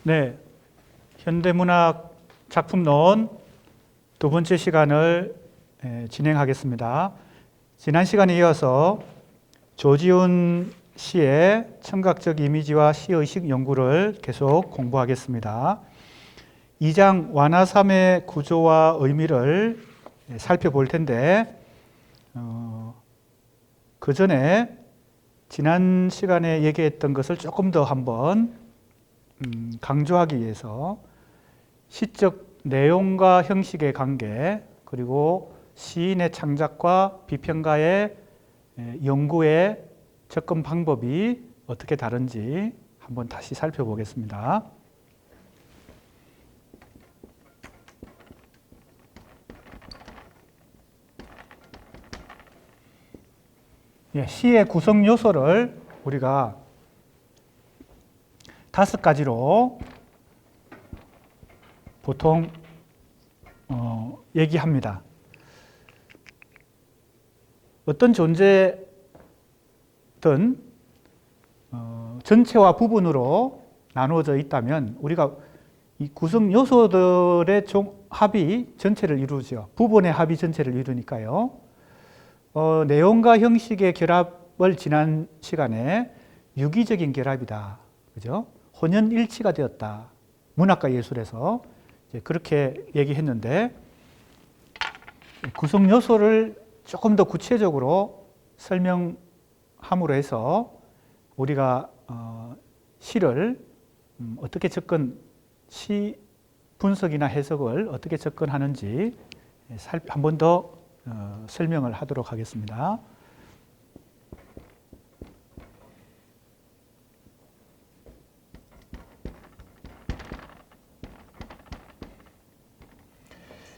네, 현대문학 작품론 두 번째 시간을 진행하겠습니다. 지난 시간에 이어서 조지훈 시의 청각적 이미지와 시의식 연구를 계속 공부하겠습니다. 2장 완화삼의 구조와 의미를 살펴볼 텐데 그 전에 지난 시간에 얘기했던 것을 조금 더 한번 강조하기 위해서 시적 내용과 형식의 관계, 그리고 시인의 창작과 비평가의 연구의 접근 방법이 어떻게 다른지 한번 다시 살펴보겠습니다. 시의 구성 요소를 우리가 5가지로 보통 얘기합니다. 어떤 존재든 전체와 부분으로 나누어져 있다면 우리가 이 구성 요소들의 합이 전체를 이루죠. 부분의 합이 전체를 이루니까요. 내용과 형식의 결합을 지난 시간에 유기적인 결합이다. 그죠? 혼연일치가 되었다. 문학과 예술에서 이제 그렇게 얘기했는데 구성 요소를 조금 더 구체적으로 설명함으로 해서 우리가 시를 어떻게 시 분석이나 해석을 어떻게 접근하는지 한 번 더 설명을 하도록 하겠습니다.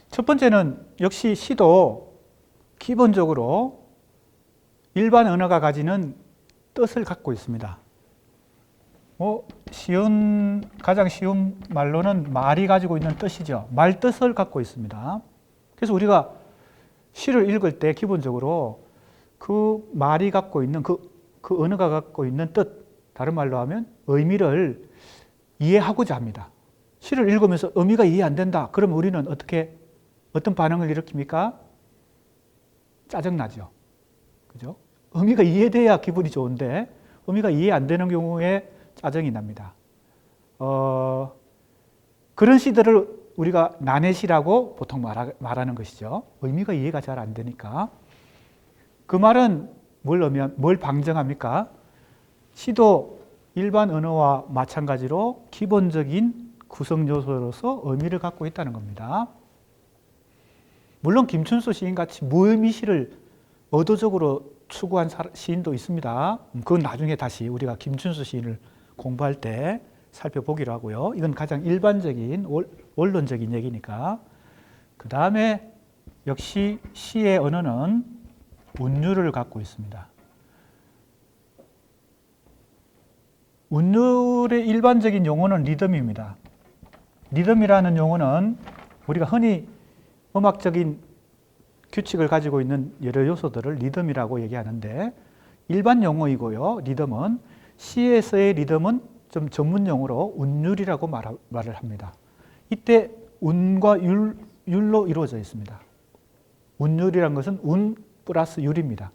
첫 번째는 역시 시도 기본적으로 일반 언어가 가지는 뜻을 갖고 있습니다. 가장 쉬운 말로는 말이 가지고 있는 뜻이죠. 말 뜻을 갖고 있습니다. 그래서 우리가 시를 읽을 때 기본적으로 그 말이 갖고 있는 그 언어가 갖고 있는 뜻, 다른 말로 하면 의미를 이해하고자 합니다. 시를 읽으면서 의미가 이해 안 된다. 그럼 우리는 어떤 반응을 일으킵니까? 짜증나죠. 그죠? 의미가 이해돼야 기분이 좋은데 의미가 이해 안 되는 경우에 짜증이 납니다. 그런 시들을 우리가 난해시라고 보통 말하는 것이죠. 의미가 이해가 잘 안 되니까. 그 말은 뭘 방증합니까? 시도 일반 언어와 마찬가지로 기본적인 구성 요소로서 의미를 갖고 있다는 겁니다. 물론 김춘수 시인같이 무의미시를 의도적으로 추구한 시인도 있습니다. 그건 나중에 다시 우리가 김춘수 시인을 공부할 때 살펴보기로 하고요. 이건 가장 일반적인 원론적인 얘기니까. 그 다음에 역시 시의 언어는 운율을 갖고 있습니다. 운율의 일반적인 용어는 리듬입니다. 리듬이라는 용어는 우리가 흔히 음악적인 규칙을 가지고 있는 여러 요소들을 리듬이라고 얘기하는데 일반 용어이고요. 리듬은 시에서의 리듬은 좀 전문 용어로 운율이라고 말을 합니다. 이때 운과 율로 이루어져 있습니다. 운율이라는 것은 운 플러스 율입니다.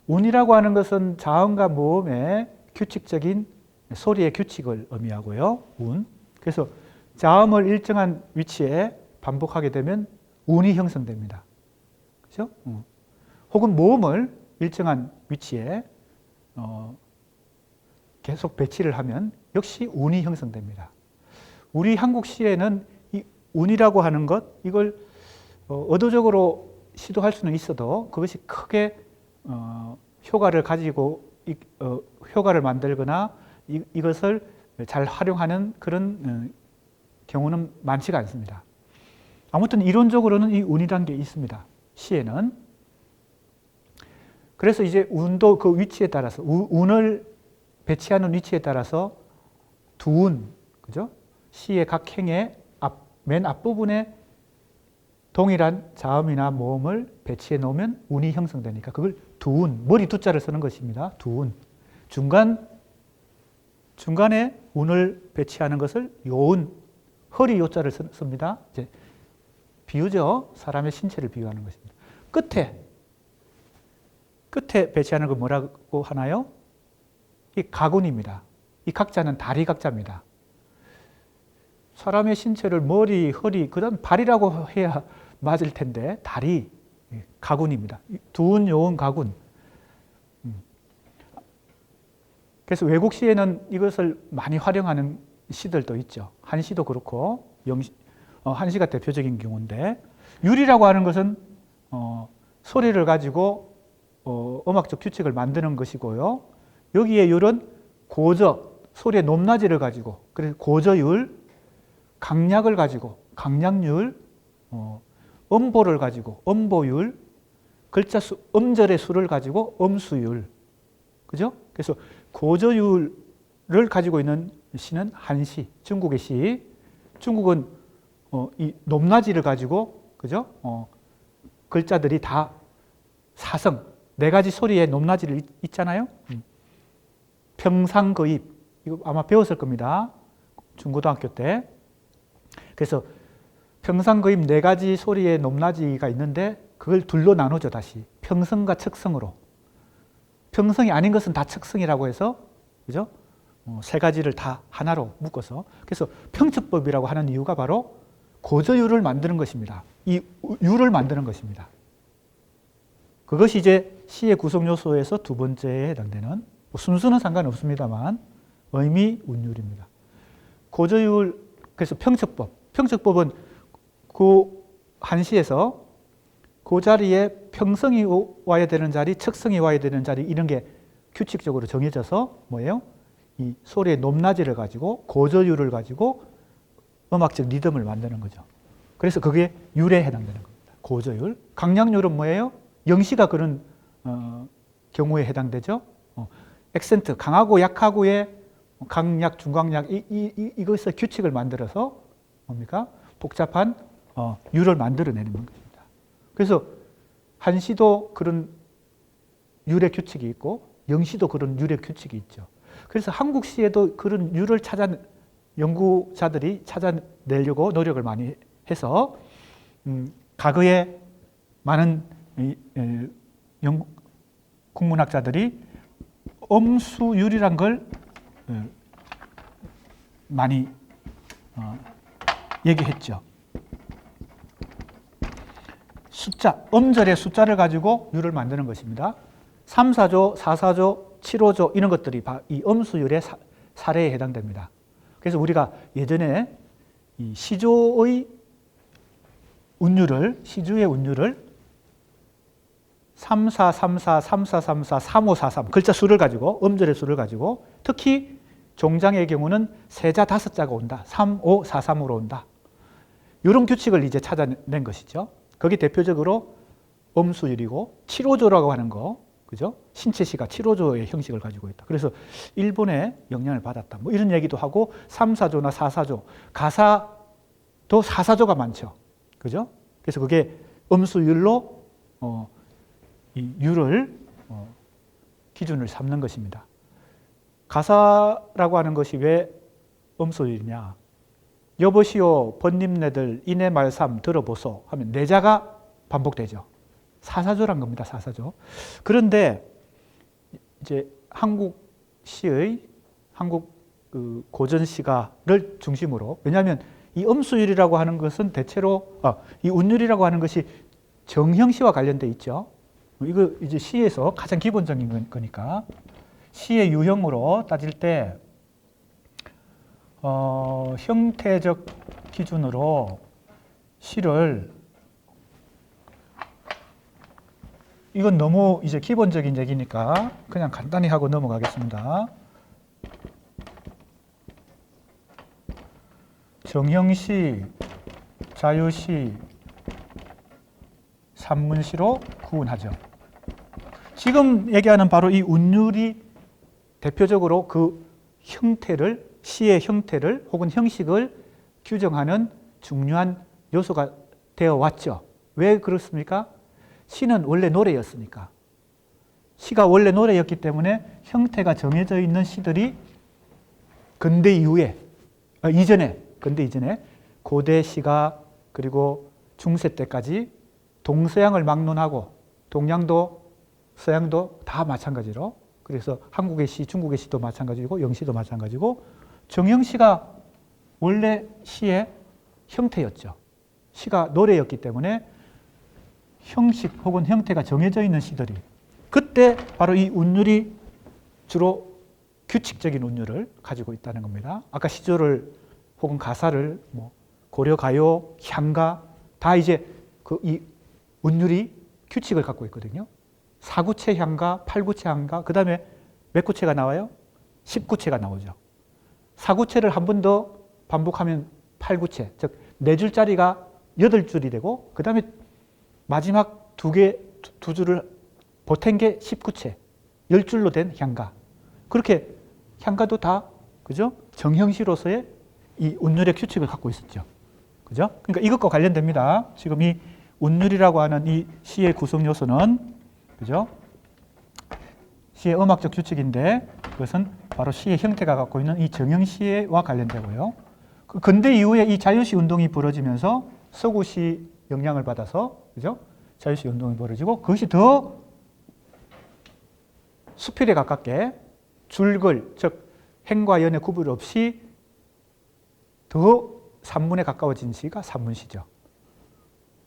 운이라고 하는 것은 자음과 모음의 규칙적인 소리의 규칙을 의미하고요. 운. 그래서 자음을 일정한 위치에 반복하게 되면 운이 형성됩니다. 그렇죠? 혹은 모음을 일정한 위치에 계속 배치를 하면 역시 운이 형성됩니다. 우리 한국 시에는 이 운이라고 하는 것, 이걸 의도적으로 시도할 수는 있어도 그것이 크게 효과를 만들거나 이것을 잘 활용하는 그런 경우는 많지가 않습니다. 아무튼 이론적으로는 이 운이라는 게 있습니다. 시에는. 그래서 이제 운도 그 위치에 따라서 운을 배치하는 위치에 따라서 두운, 그죠? 시의 각 행의 맨 앞부분에 동일한 자음이나 모음을 배치해 놓으면 운이 형성되니까 그걸 두운, 머리 두자를 쓰는 것입니다. 두운. 중간에 운을 배치하는 것을 요운, 허리 요자를 씁니다. 이제 비유죠. 사람의 신체를 비유하는 것입니다. 끝에 배치하는 거 뭐라고 하나요? 이 가군입니다. 이 각자는 다리 각자입니다. 사람의 신체를 머리, 허리, 그 다음 발이라고 해야 맞을 텐데 다리, 가군입니다. 두운, 요운, 가군. 그래서 외국 시에는 이것을 많이 활용하는 시들도 있죠. 한시도 그렇고 한시가 대표적인 경우인데 율이라고 하는 것은 소리를 가지고 음악적 규칙을 만드는 것이고요. 여기에 율은 고저, 소리의 높낮이를 가지고 그래서 고저율, 강약을 가지고 강약률, 음보를 가지고 음보율, 글자 수, 음절의 수를 가지고 음수율. 그죠? 그래서 고저율을 가지고 있는 시는 한시, 중국의 시. 중국은 이 높낮이를 가지고, 그죠? 글자들이 다 사성, 네 가지 소리의 높낮이를 있잖아요. 평상거입, 이거 아마 배웠을 겁니다. 중고등학교 때. 그래서 평상거입 네 가지 소리의 높낮이가 있는데 그걸 둘로 나누죠, 다시. 평성과 척성으로. 평성이 아닌 것은 다 척성이라고 해서, 그죠? 세 가지를 다 하나로 묶어서. 그래서 평척법이라고 하는 이유가 바로 고저율을 만드는 것입니다. 이 율을 만드는 것입니다. 그것이 이제 시의 구성 요소에서 두 번째에 해당되는, 순수는 상관없습니다만 의미 운율입니다. 고저율, 그래서 평척법. 평척법은 그 한시에서 그 자리에 평성이 와야 되는 자리, 척성이 와야 되는 자리 이런 게 규칙적으로 정해져서 뭐예요? 이 소리의 높낮이를 가지고 고저율을 가지고 음악적 리듬을 만드는 거죠. 그래서 그게 율에 해당되는 겁니다. 고저율. 강약률은 뭐예요? 영시가 그런 경우에 해당되죠. 액센트, 강하고 약하고의 강약, 중강약 이것의 규칙을 만들어서 뭡니까? 복잡한 율을 만들어내는 겁니다. 그래서 한시도 그런 율의 규칙이 있고 영시도 그런 율의 규칙이 있죠. 그래서 한국 시에도 그런 율을 연구자들이 찾아내려고 노력을 많이 해서 과거에 많은 국문학자들이 음수율이란 걸 많이 얘기했죠. 숫자, 음절의 숫자를 가지고 율을 만드는 것입니다. 3, 4조, 4, 4조, 7, 5조 이런 것들이 이 음수율의 사례에 해당됩니다. 그래서 우리가 예전에 이 시조의 운율을, 시주의 운율을 3, 4, 3, 4, 3, 4, 3, 4, 3, 5, 4, 3 글자 수를 가지고 음절의 수를 가지고 특히 종장의 경우는 세자 5자가 온다. 3, 5, 4, 3으로 온다. 이런 규칙을 이제 찾아낸 것이죠. 거기 대표적으로 음수율이고 7호조라고 하는 거, 그죠? 신체시가 7호조의 형식을 가지고 있다. 그래서 일본의 영향을 받았다. 뭐 이런 얘기도 하고 3, 4조나 4, 4조, 가사도 4, 4조가 많죠. 그죠? 그래서 그게 음수율로 이 율을 기준을 삼는 것입니다. 가사라고 하는 것이 왜 음수율이냐? 여보시오 번님네들 이내 말삼 들어보소 하면 내자가 반복되죠. 사사조란 겁니다. 사사조. 그런데 이제 한국 시의 한국 그 고전 시가를 중심으로, 왜냐하면 이 음수율이라고 하는 것은 대체로 이 운율이라고 하는 것이 정형시와 관련돼 있죠. 이거 이제 시에서 가장 기본적인 거니까 시의 유형으로 따질 때 형태적 기준으로 시를, 이건 너무 이제 기본적인 얘기니까 그냥 간단히 하고 넘어가겠습니다. 정형시, 자유시, 산문시로 구분하죠. 지금 얘기하는 바로 이 운율이 대표적으로 그 형태를, 시의 형태를 혹은 형식을 규정하는 중요한 요소가 되어 왔죠. 왜 그렇습니까? 시는 원래 노래였으니까. 시가 원래 노래였기 때문에 형태가 정해져 있는 시들이 근대 이후에, 근대 이전에 고대 시가 그리고 중세 때까지 동서양을 막론하고 동양도 서양도 다 마찬가지로, 그래서 한국의 시, 중국의 시도 마찬가지고 영시도 마찬가지고, 정형시가 원래 시의 형태였죠. 시가 노래였기 때문에 형식 혹은 형태가 정해져 있는 시들이, 그때 바로 이 운율이 주로 규칙적인 운율을 가지고 있다는 겁니다. 아까 시조를 혹은 가사를 뭐 고려 가요, 향가 다 이제 이 운율이 규칙을 갖고 있거든요. 4구체 향가, 8구체 향가, 그 다음에 몇 구체가 나와요? 10구체가 나오죠. 4구체를 한 번 더 반복하면 8구체, 즉 4줄짜리가 8줄이 되고, 그 다음에 마지막 두 줄을 보탠 게 10구체, 10줄로 된 향가. 그렇게 향가도 다, 그죠? 정형시로서의 이 운율의 규칙을 갖고 있었죠. 그죠? 그러니까 이것과 관련됩니다. 지금 이 운율이라고 하는 이 시의 구성 요소는, 그죠? 시의 음악적 규칙인데, 그것은 바로 시의 형태가 갖고 있는 이 정형시와 관련되고요. 근대 이후에 이 자유시 운동이 벌어지면서 서구시 영향을 받아서, 그죠? 자유시 운동이 벌어지고, 그것이 더 수필에 가깝게 줄글, 즉 행과 연의 구분 없이 더 산문에 가까워진 시가 산문시죠.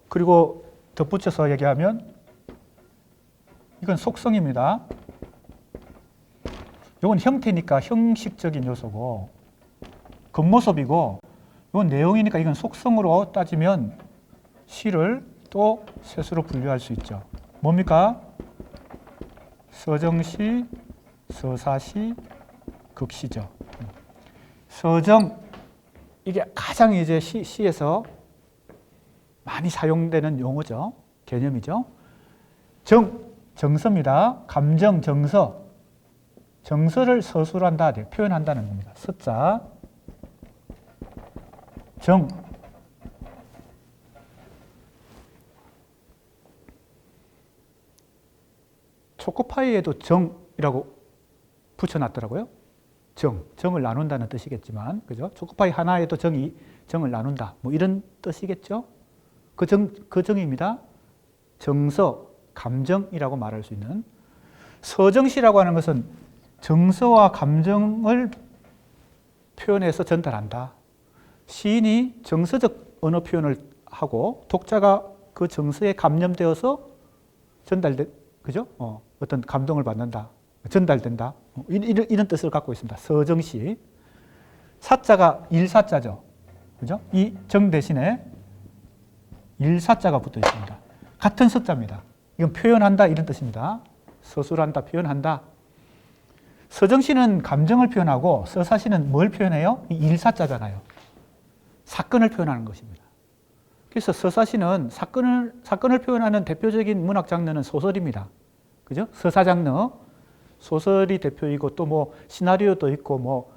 그리고 덧붙여서 얘기하면 이건 속성입니다. 이건 형태니까 형식적인 요소고, 겉모습이고, 이건 내용이니까 이건 속성으로 따지면 시를 또 셋으로 분류할 수 있죠. 뭡니까? 서정시, 서사시, 극시죠. 서정, 이게 가장 이제 시에서 많이 사용되는 용어죠. 개념이죠. 정서입니다. 감정, 정서. 정서를 서술한다, 표현한다는 겁니다. 서자, 정. 초코파이에도 정이라고 붙여놨더라고요. 정을 나눈다는 뜻이겠지만, 그죠? 초코파이 하나에도 정을 나눈다. 뭐 이런 뜻이겠죠? 그 정입니다. 정서, 감정이라고 말할 수 있는. 서정시라고 하는 것은 정서와 감정을 표현해서 전달한다. 시인이 정서적 언어 표현을 하고 독자가 그 정서에 감염되어서 그죠? 어떤 감동을 받는다. 전달된다. 이런 뜻을 갖고 있습니다. 서정시. 사자가 일사자죠. 그죠? 이 정 대신에 일사자가 붙어 있습니다. 같은 서자입니다. 이건 표현한다 이런 뜻입니다. 서술한다, 표현한다. 서정시는 감정을 표현하고 서사시는 뭘 표현해요? 이 일사자잖아요. 사건을 표현하는 것입니다. 그래서 서사시는 사건을 표현하는 대표적인 문학 장르는 소설입니다. 그죠? 서사 장르. 소설이 대표이고 또 뭐 시나리오도 있고 뭐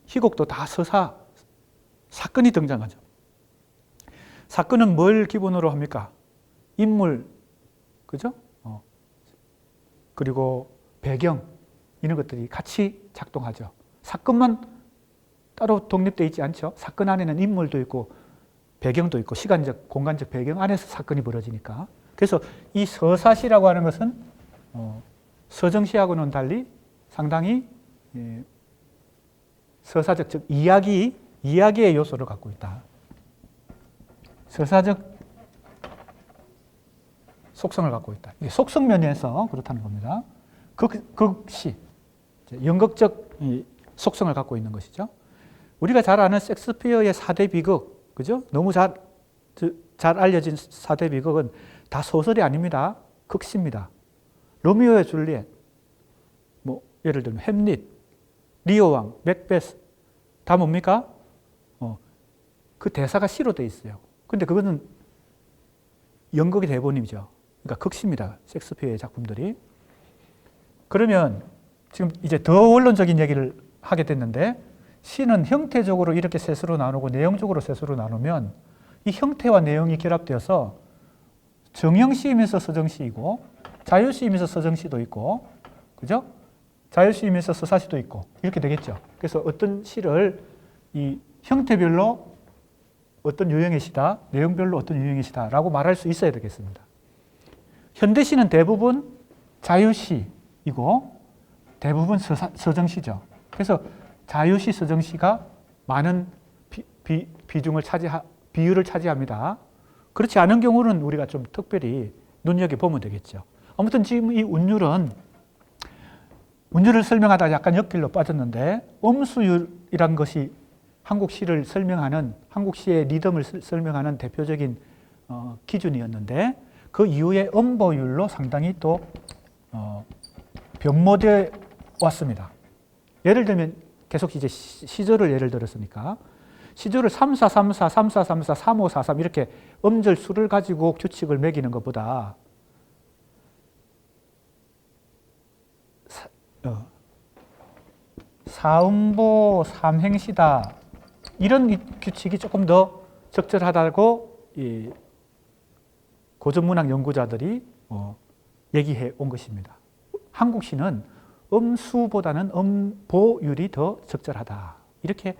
희곡도 다 사건이 등장하죠. 사건은 뭘 기본으로 합니까? 인물, 그죠? 그리고 배경, 이런 것들이 같이 작동하죠. 사건만 따로 독립되어 있지 않죠. 사건 안에는 인물도 있고 배경도 있고 시간적, 공간적 배경 안에서 사건이 벌어지니까. 그래서 이 서사시라고 하는 것은 서정시하고는 달리 상당히 서사적, 즉 이야기의 요소를 갖고 있다. 서사적 속성을 갖고 있다. 이게 속성 면에서 그렇다는 겁니다. 극시, 연극적 속성을 갖고 있는 것이죠. 우리가 잘 아는 셰익스피어의 4대 비극, 그죠? 너무 잘 알려진 4대 비극은 다 소설이 아닙니다. 극시입니다. 로미오의 줄리엣, 뭐 예를 들면 햄릿, 리오 왕, 맥베스 다 뭡니까? 그 대사가 시로 돼 있어요. 근데 그거는 연극의 대본이죠. 그러니까 극시입니다. 셰익스피어의 작품들이. 그러면 지금 이제 더 원론적인 얘기를 하게 됐는데, 시는 형태적으로 이렇게 셋으로 나누고 내용적으로 셋으로 나누면 이 형태와 내용이 결합되어서 정형시이면서 서정시이고 자유시이면서 서정시도 있고, 그죠? 자유시이면서 서사시도 있고 이렇게 되겠죠. 그래서 어떤 시를 이 형태별로 어떤 유형의 시다, 내용별로 어떤 유형의 시다라고 말할 수 있어야 되겠습니다. 현대시는 대부분 자유시이고 대부분 서정시죠. 그래서 자유시, 서정시가 많은 비율을 차지합니다. 그렇지 않은 경우는 우리가 좀 특별히 눈여겨보면 되겠죠. 아무튼 지금 이 운율을 설명하다가 약간 옆길로 빠졌는데 음수율이란 것이 한국 시를 설명하는, 한국 시의 리듬을 설명하는 대표적인 기준이었는데 그 이후에 음보율로 상당히 또 변모되어 왔습니다. 예를 들면 계속 이제 시조를 예를 들었으니까 시조를 3, 4, 3, 4, 3, 4, 3, 4, 3, 5, 4, 3 이렇게 음절 수를 가지고 규칙을 매기는 것보다 사음보 삼행시다 이런 규칙이 조금 더 적절하다고 이 고전문학 연구자들이 얘기해 온 것입니다. 한국 시는 음수보다는 음보율이 더 적절하다 이렇게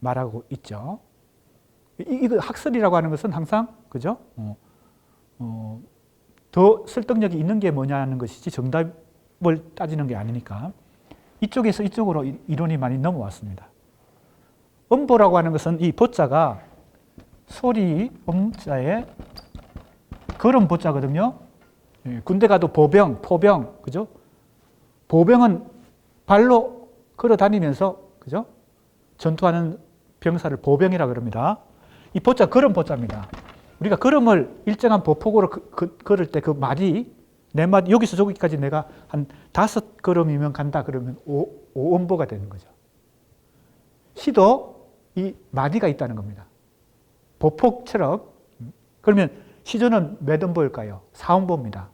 말하고 있죠. 이거 학설이라고 하는 것은 항상 그죠? 더 설득력이 있는 게 뭐냐는 것이지 정답을 따지는 게 아니니까 이쪽에서 이쪽으로 이론이 많이 넘어왔습니다. 음보라고 하는 것은 이 보자가 소리 음자에 걸음 보자거든요. 군대 가도 보병, 포병, 그죠? 보병은 발로 걸어 다니면서 그죠? 전투하는 병사를 보병이라 그럽니다. 이 보자 걸음 보자입니다. 우리가 걸음을 일정한 보폭으로 걸을 때 그 마디, 내 마디 여기서 저기까지 내가 한 5걸음이면 간다 그러면 5음보가 되는 거죠. 시도 이 마디가 있다는 겁니다. 보폭처럼. 그러면 시조는 몇 음보일까요? 4음보입니다.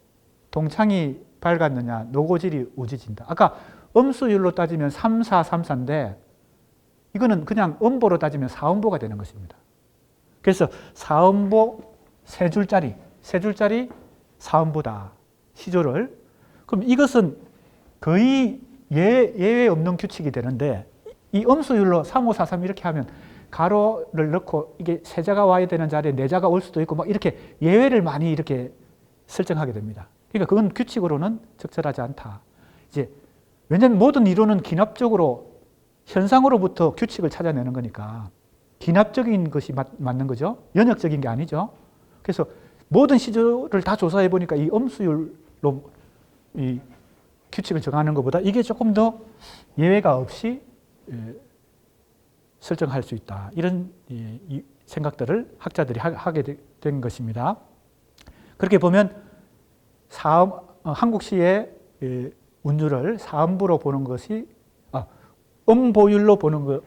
동창이 밝았느냐, 노고질이 우지진다. 아까 음수율로 따지면 3, 4, 3, 4인데 이거는 그냥 음보로 따지면 4음보가 되는 것입니다. 그래서 4음보 세 줄짜리 4음보다 시조를. 그럼 이것은 거의 예외 없는 규칙이 되는데 이 음수율로 3, 5, 4, 3 이렇게 하면 가로를 넣고 이게 세자가 와야 되는 자리에 네자가 올 수도 있고 막 이렇게 예외를 많이 이렇게 설정하게 됩니다. 그러니까 그건 규칙으로는 적절하지 않다. 이제 왜냐하면 모든 이론은 기납적으로 현상으로부터 규칙을 찾아내는 거니까 기납적인 것이 맞는 거죠. 연역적인 게 아니죠. 그래서 모든 시조를 다 조사해 보니까 이 음수율로 이 규칙을 정하는 것보다 이게 조금 더 예외가 없이 설정할 수 있다. 이런 생각들을 학자들이 하게 된 것입니다. 그렇게 보면 한국 시의 운율을 사음부로 보는 것이 음보율로 보는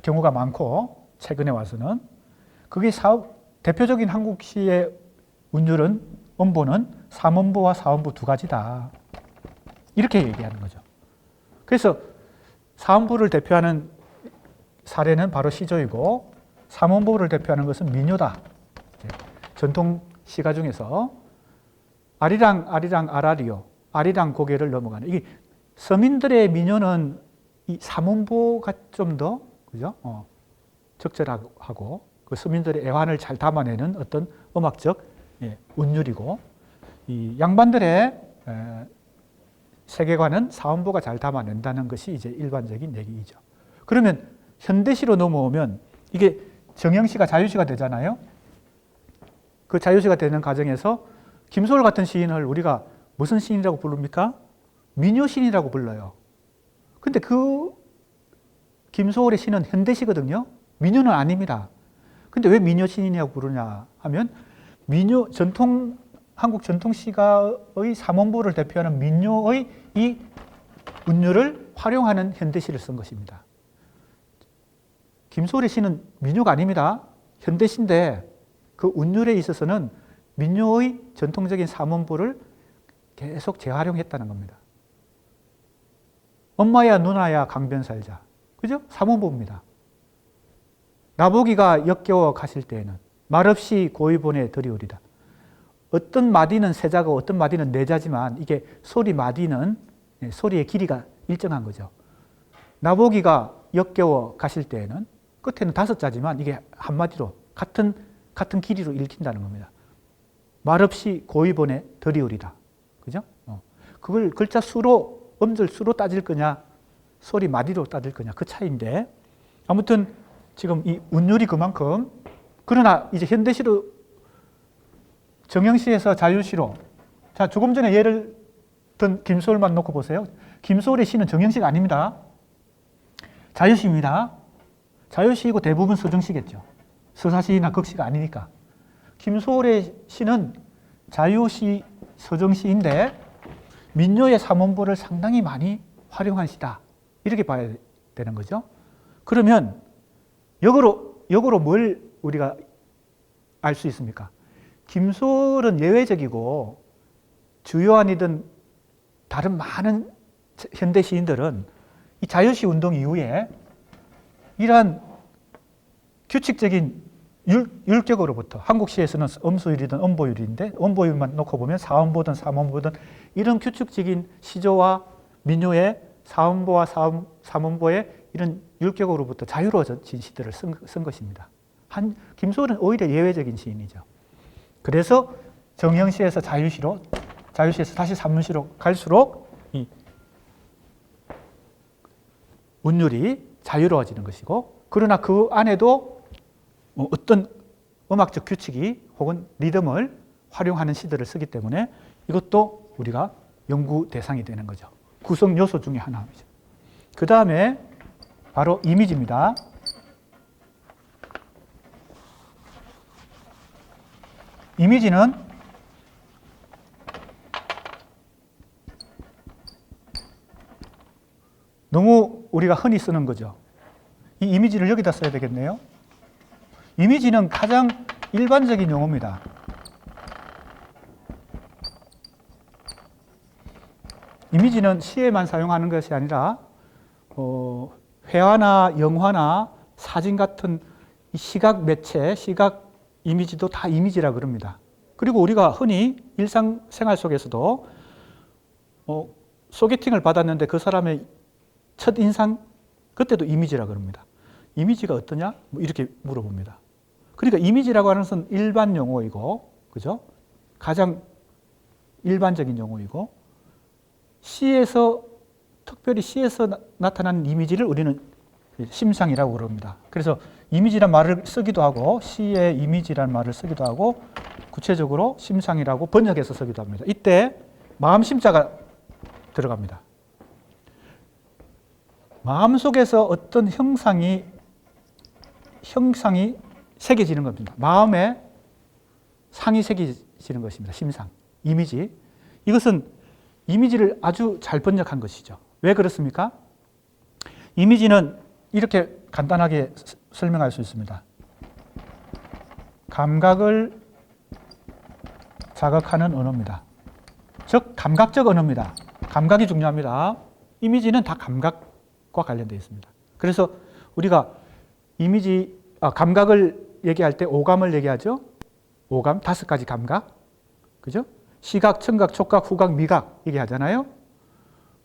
경우가 많고 최근에 와서는 그게 대표적인 한국 시의 운율은 음보는 3음보와 4음보 두 가지다. 이렇게 얘기하는 거죠. 그래서 4음보를 대표하는 사례는 바로 시조이고 3음보를 대표하는 것은 민요다. 전통 시가 중에서 아리랑 아리랑 아라리요. 아리랑 고개를 넘어가는. 이게 서민들의 민요는 이 3음보가 좀 더 그죠? 적절하고 그 서민들의 애환을 잘 담아내는 어떤 음악적 운율이고 이 양반들의 세계관은 4음보가 잘 담아낸다는 것이 이제 일반적인 얘기이죠. 그러면 현대시로 넘어오면 이게 정형시가 자유시가 되잖아요. 그 자유시가 되는 과정에서 김소월 같은 시인을 우리가 무슨 시인이라고 부릅니까? 민요시인이라고 불러요. 근데 그 김소월의 시는 현대시거든요. 민요는 아닙니다. 근데 왜 민요시인이라고 부르냐 하면 한국 전통시가의 3음보를 대표하는 민요의 이 운율을 활용하는 현대시를 쓴 것입니다. 김소월의 시는 민요가 아닙니다. 현대시인데 그 운율에 있어서는 민요의 전통적인 3음보를 계속 재활용했다는 겁니다. 엄마야 누나야 강변 살자. 그죠? 3음보입니다. 나보기가 역겨워 가실 때에는 말없이 고이보내 드리우리다. 어떤 마디는 세자고 어떤 마디는 네자지만 이게 소리 마디는 소리의 길이가 일정한 거죠. 나보기가 역겨워 가실 때에는 끝에는 5자지만 이게 한마디로 같은 길이로 읽힌다는 겁니다. 말없이 고의본에 덜이오리다. 그죠? 그걸 글자 수로, 음절 수로 따질 거냐, 소리 마디로 따질 거냐, 그 차이인데, 아무튼 지금 이 운율이 그만큼, 그러나 이제 현대시로, 정형시에서 자유시로, 자, 조금 전에 예를 든 김소월만 놓고 보세요. 김소월의 시는 정형시가 아닙니다. 자유시입니다. 자유시이고 대부분 서정시겠죠. 서사시나 극시가 아니니까. 김소월의 시는 자유시, 서정시인데 민요의 삼원보를 상당히 많이 활용한 시다. 이렇게 봐야 되는 거죠. 그러면 역으로 뭘 우리가 알 수 있습니까? 김소월은 예외적이고 주요한이든 다른 많은 현대 시인들은 이 자유시 운동 이후에 이러한 규칙적인 율격으로부터, 한국 시에서는 음소율이든 음보율인데 음보율만 놓고 보면 사음보든 삼음보든 이런 규칙적인 시조와 민요의 사음보와 삼음보의 이런 율격으로부터 자유로워진 시들을 쓴 것입니다. 김소월은 오히려 예외적인 시인이죠. 그래서 정형시에서 자유시에서 다시 산문시로 갈수록 이 운율이 자유로워지는 것이고, 그러나 그 안에도 어떤 음악적 규칙이 혹은 리듬을 활용하는 시들을 쓰기 때문에 이것도 우리가 연구 대상이 되는 거죠. 구성 요소 중에 하나이죠. 그 다음에 바로 이미지입니다. 이미지는 너무 우리가 흔히 쓰는 거죠. 이 이미지를 여기다 써야 되겠네요. 이미지는 가장 일반적인 용어입니다. 이미지는 시에만 사용하는 것이 아니라 회화나 영화나 사진 같은 시각 매체, 시각 이미지도 다 이미지라 그럽니다. 그리고 우리가 흔히 일상생활 속에서도 소개팅을 받았는데 그 사람의 첫 인상, 그때도 이미지라 그럽니다. 이미지가 어떠냐? 뭐 이렇게 물어봅니다. 그러니까 이미지라고 하는 것은 일반 용어이고, 그죠? 가장 일반적인 용어이고, 특별히 시에서 나타나는 이미지를 우리는 심상이라고 그럽니다. 그래서 이미지란 말을 쓰기도 하고, 시의 이미지란 말을 쓰기도 하고, 구체적으로 심상이라고 번역해서 쓰기도 합니다. 이때 마음심자가 들어갑니다. 마음속에서 어떤 형상이 새겨지는 겁니다. 마음에 상이 새겨지는 것입니다. 심상, 이미지. 이것은 이미지를 아주 잘 번역한 것이죠. 왜 그렇습니까? 이미지는 이렇게 간단하게 설명할 수 있습니다. 감각을 자극하는 언어입니다. 즉 감각적 언어입니다. 감각이 중요합니다. 이미지는 다 감각과 관련되어 있습니다. 그래서 우리가 감각을 얘기할 때 오감을 얘기하죠. 오감, 5가지 감각. 그죠? 시각, 청각, 촉각, 후각, 미각 얘기하잖아요.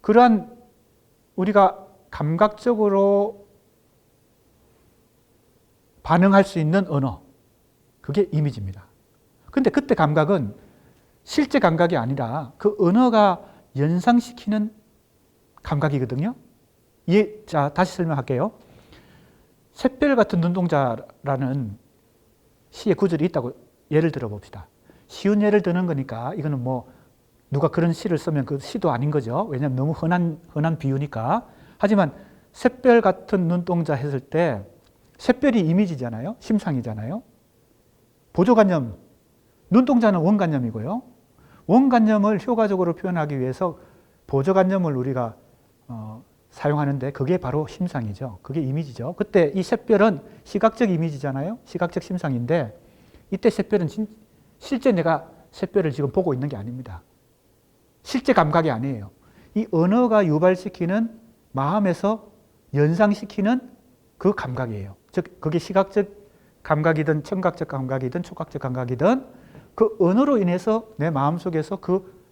그러한 우리가 감각적으로 반응할 수 있는 언어, 그게 이미지입니다. 근데 그때 감각은 실제 감각이 아니라 그 언어가 연상시키는 감각이거든요. 자, 다시 설명할게요. 샛별 같은 눈동자라는 시의 구절이 있다고 예를 들어 봅시다. 쉬운 예를 드는 거니까 이거는 뭐 누가 그런 시를 쓰면 그 시도 아닌 거죠. 왜냐하면 너무 흔한 비유니까. 하지만 샛별 같은 눈동자 했을 때 샛별이 이미지잖아요. 심상이잖아요. 보조관념, 눈동자는 원관념이고요. 원관념을 효과적으로 표현하기 위해서 보조관념을 우리가 사용하는데 그게 바로 심상이죠. 그게 이미지죠. 그때 이 샛별은 시각적 이미지잖아요. 시각적 심상인데 이때 샛별은 실제 내가 샛별을 지금 보고 있는 게 아닙니다. 실제 감각이 아니에요. 이 언어가 유발시키는 마음에서 연상시키는 그 감각이에요. 즉 그게 시각적 감각이든 청각적 감각이든 촉각적 감각이든 그 언어로 인해서 내 마음속에서 그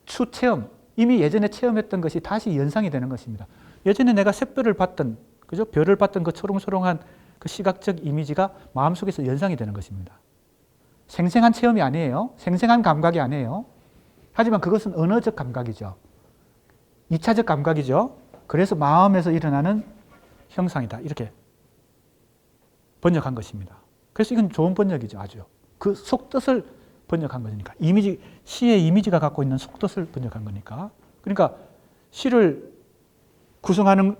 추체험, 이미 예전에 체험했던 것이 다시 연상이 되는 것입니다. 예전에 내가 샛별을 봤던, 그죠? 별을 봤던 그 초롱초롱한 그 시각적 이미지가 마음속에서 연상이 되는 것입니다. 생생한 체험이 아니에요. 생생한 감각이 아니에요. 하지만 그것은 언어적 감각이죠. 2차적 감각이죠. 그래서 마음에서 일어나는 형상이다. 이렇게 번역한 것입니다. 그래서 이건 좋은 번역이죠. 아주. 그 속뜻을 번역한 거니까. 시의 이미지가 갖고 있는 속뜻을 번역한 거니까. 그러니까 시를 구성하는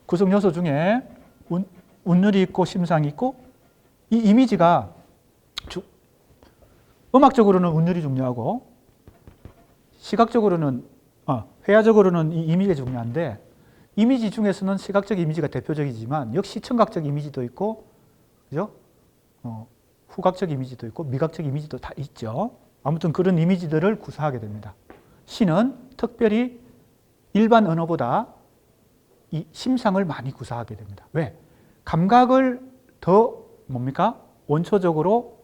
구성 요소 중에 운율이 있고 심상이 있고 이 이미지가 음악적으로는 운율이 중요하고 시각적으로는 회화적으로는 이 이미지가 중요한데 이미지 중에서는 시각적 이미지가 대표적이지만 역시 청각적 이미지도 있고 그죠? 후각적 이미지도 있고 미각적 이미지도 다 있죠. 아무튼 그런 이미지들을 구사하게 됩니다. 시는 특별히 일반 언어보다 이 심상을 많이 구사하게 됩니다. 왜? 감각을 더 뭡니까? 원초적으로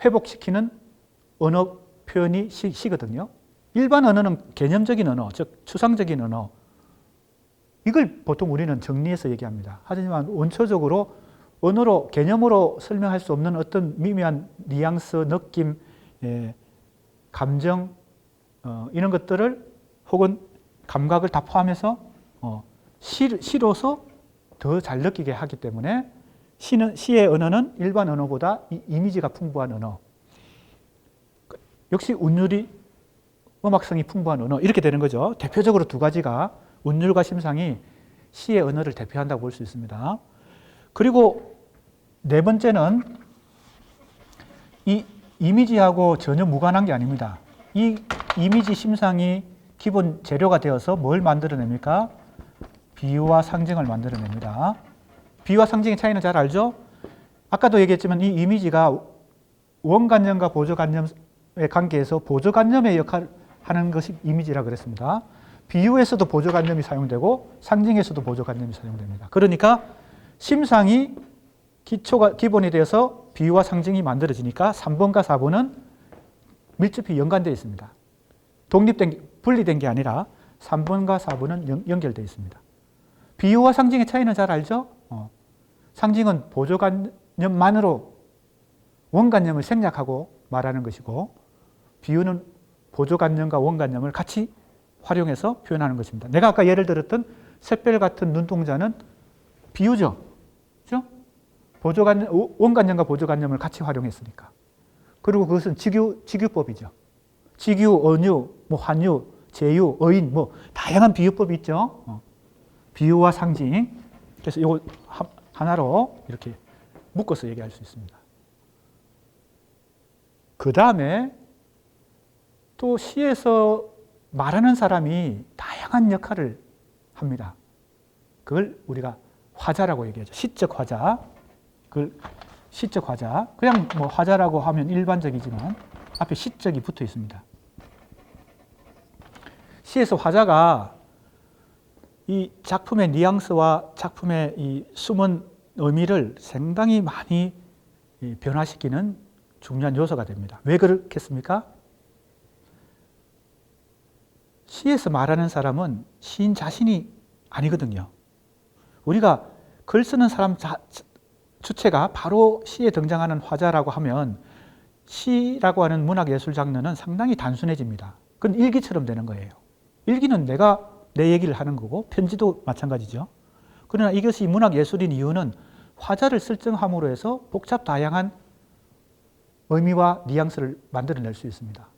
회복시키는 언어 표현이 시거든요. 일반 언어는 개념적인 언어, 즉 추상적인 언어. 이걸 보통 우리는 정리해서 얘기합니다. 하지만 원초적으로 언어로, 개념으로 설명할 수 없는 어떤 미미한 뉘앙스, 느낌, 감정, 이런 것들을 혹은 감각을 다 포함해서 시로서 더 잘 느끼게 하기 때문에 시의 언어는 일반 언어보다 이미지가 풍부한 언어. 역시 운율이 음악성이 풍부한 언어. 이렇게 되는 거죠. 대표적으로 두 가지가 운율과 심상이 시의 언어를 대표한다고 볼 수 있습니다. 그리고 네 번째는 이 이미지하고 전혀 무관한 게 아닙니다. 이 이미지 심상이 기본 재료가 되어서 뭘 만들어냅니까? 비유와 상징을 만들어냅니다. 비유와 상징의 차이는 잘 알죠? 아까도 얘기했지만 이 이미지가 원관념과 보조관념의 관계에서 보조관념의 역할을 하는 것이 이미지라고 그랬습니다. 비유에서도 보조관념이 사용되고 상징에서도 보조관념이 사용됩니다. 그러니까 심상이 기본이 되어서 비유와 상징이 만들어지니까 3번과 4번은 밀접히 연관되어 있습니다. 분리된 게 아니라 3번과 4번은 연결되어 있습니다. 비유와 상징의 차이는 잘 알죠? 상징은 보조관념만으로 원관념을 생략하고 말하는 것이고 비유는 보조관념과 원관념을 같이 활용해서 표현하는 것입니다. 내가 아까 예를 들었던 샛별 같은 눈동자는 비유죠. 그렇죠? 원관념과 보조관념을 같이 활용했으니까. 그리고 그것은 직유법이죠. 직유, 언유, 환유, 제유, 어인, 다양한 비유법이 있죠. 비유와 상징. 그래서 이거 하나로 이렇게 묶어서 얘기할 수 있습니다. 그 다음에 또 시에서 말하는 사람이 다양한 역할을 합니다. 그걸 우리가 화자라고 얘기하죠. 시적 화자. 그걸 시적 화자. 그냥 화자라고 하면 일반적이지만 앞에 시적이 붙어 있습니다. 시에서 화자가 이 작품의 뉘앙스와 작품의 이 숨은 의미를 상당히 많이 변화시키는 중요한 요소가 됩니다. 왜 그렇겠습니까? 시에서 말하는 사람은 시인 자신이 아니거든요. 우리가 글 쓰는 사람 주체가 바로 시에 등장하는 화자라고 하면 시라고 하는 문학예술 장르는 상당히 단순해집니다. 그건 일기처럼 되는 거예요. 일기는 내가 내 얘기를 하는 거고 편지도 마찬가지죠. 그러나 이것이 문학예술인 이유는 화자를 설정함으로 해서 복잡 다양한 의미와 뉘앙스를 만들어낼 수 있습니다.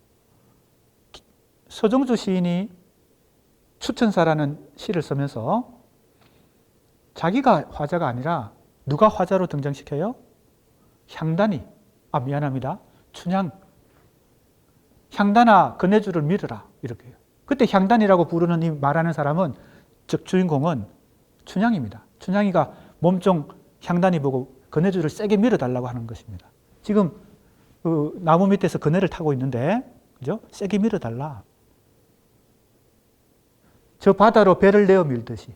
서정주 시인이 추천사라는 시를 쓰면서 자기가 화자가 아니라 누가 화자로 등장시켜요? 향단이, 미안합니다. 춘향. 향단아, 그네줄을 밀어라. 이렇게 해요. 그때 향단이라고 부르는 이 말하는 사람은, 즉 주인공은 춘향입니다. 춘향이가 몸종 향단이 보고 그네줄을 세게 밀어달라고 하는 것입니다. 지금 그 나무 밑에서 그네를 타고 있는데, 그죠? 세게 밀어달라. 저 바다로 배를 내어 밀듯이,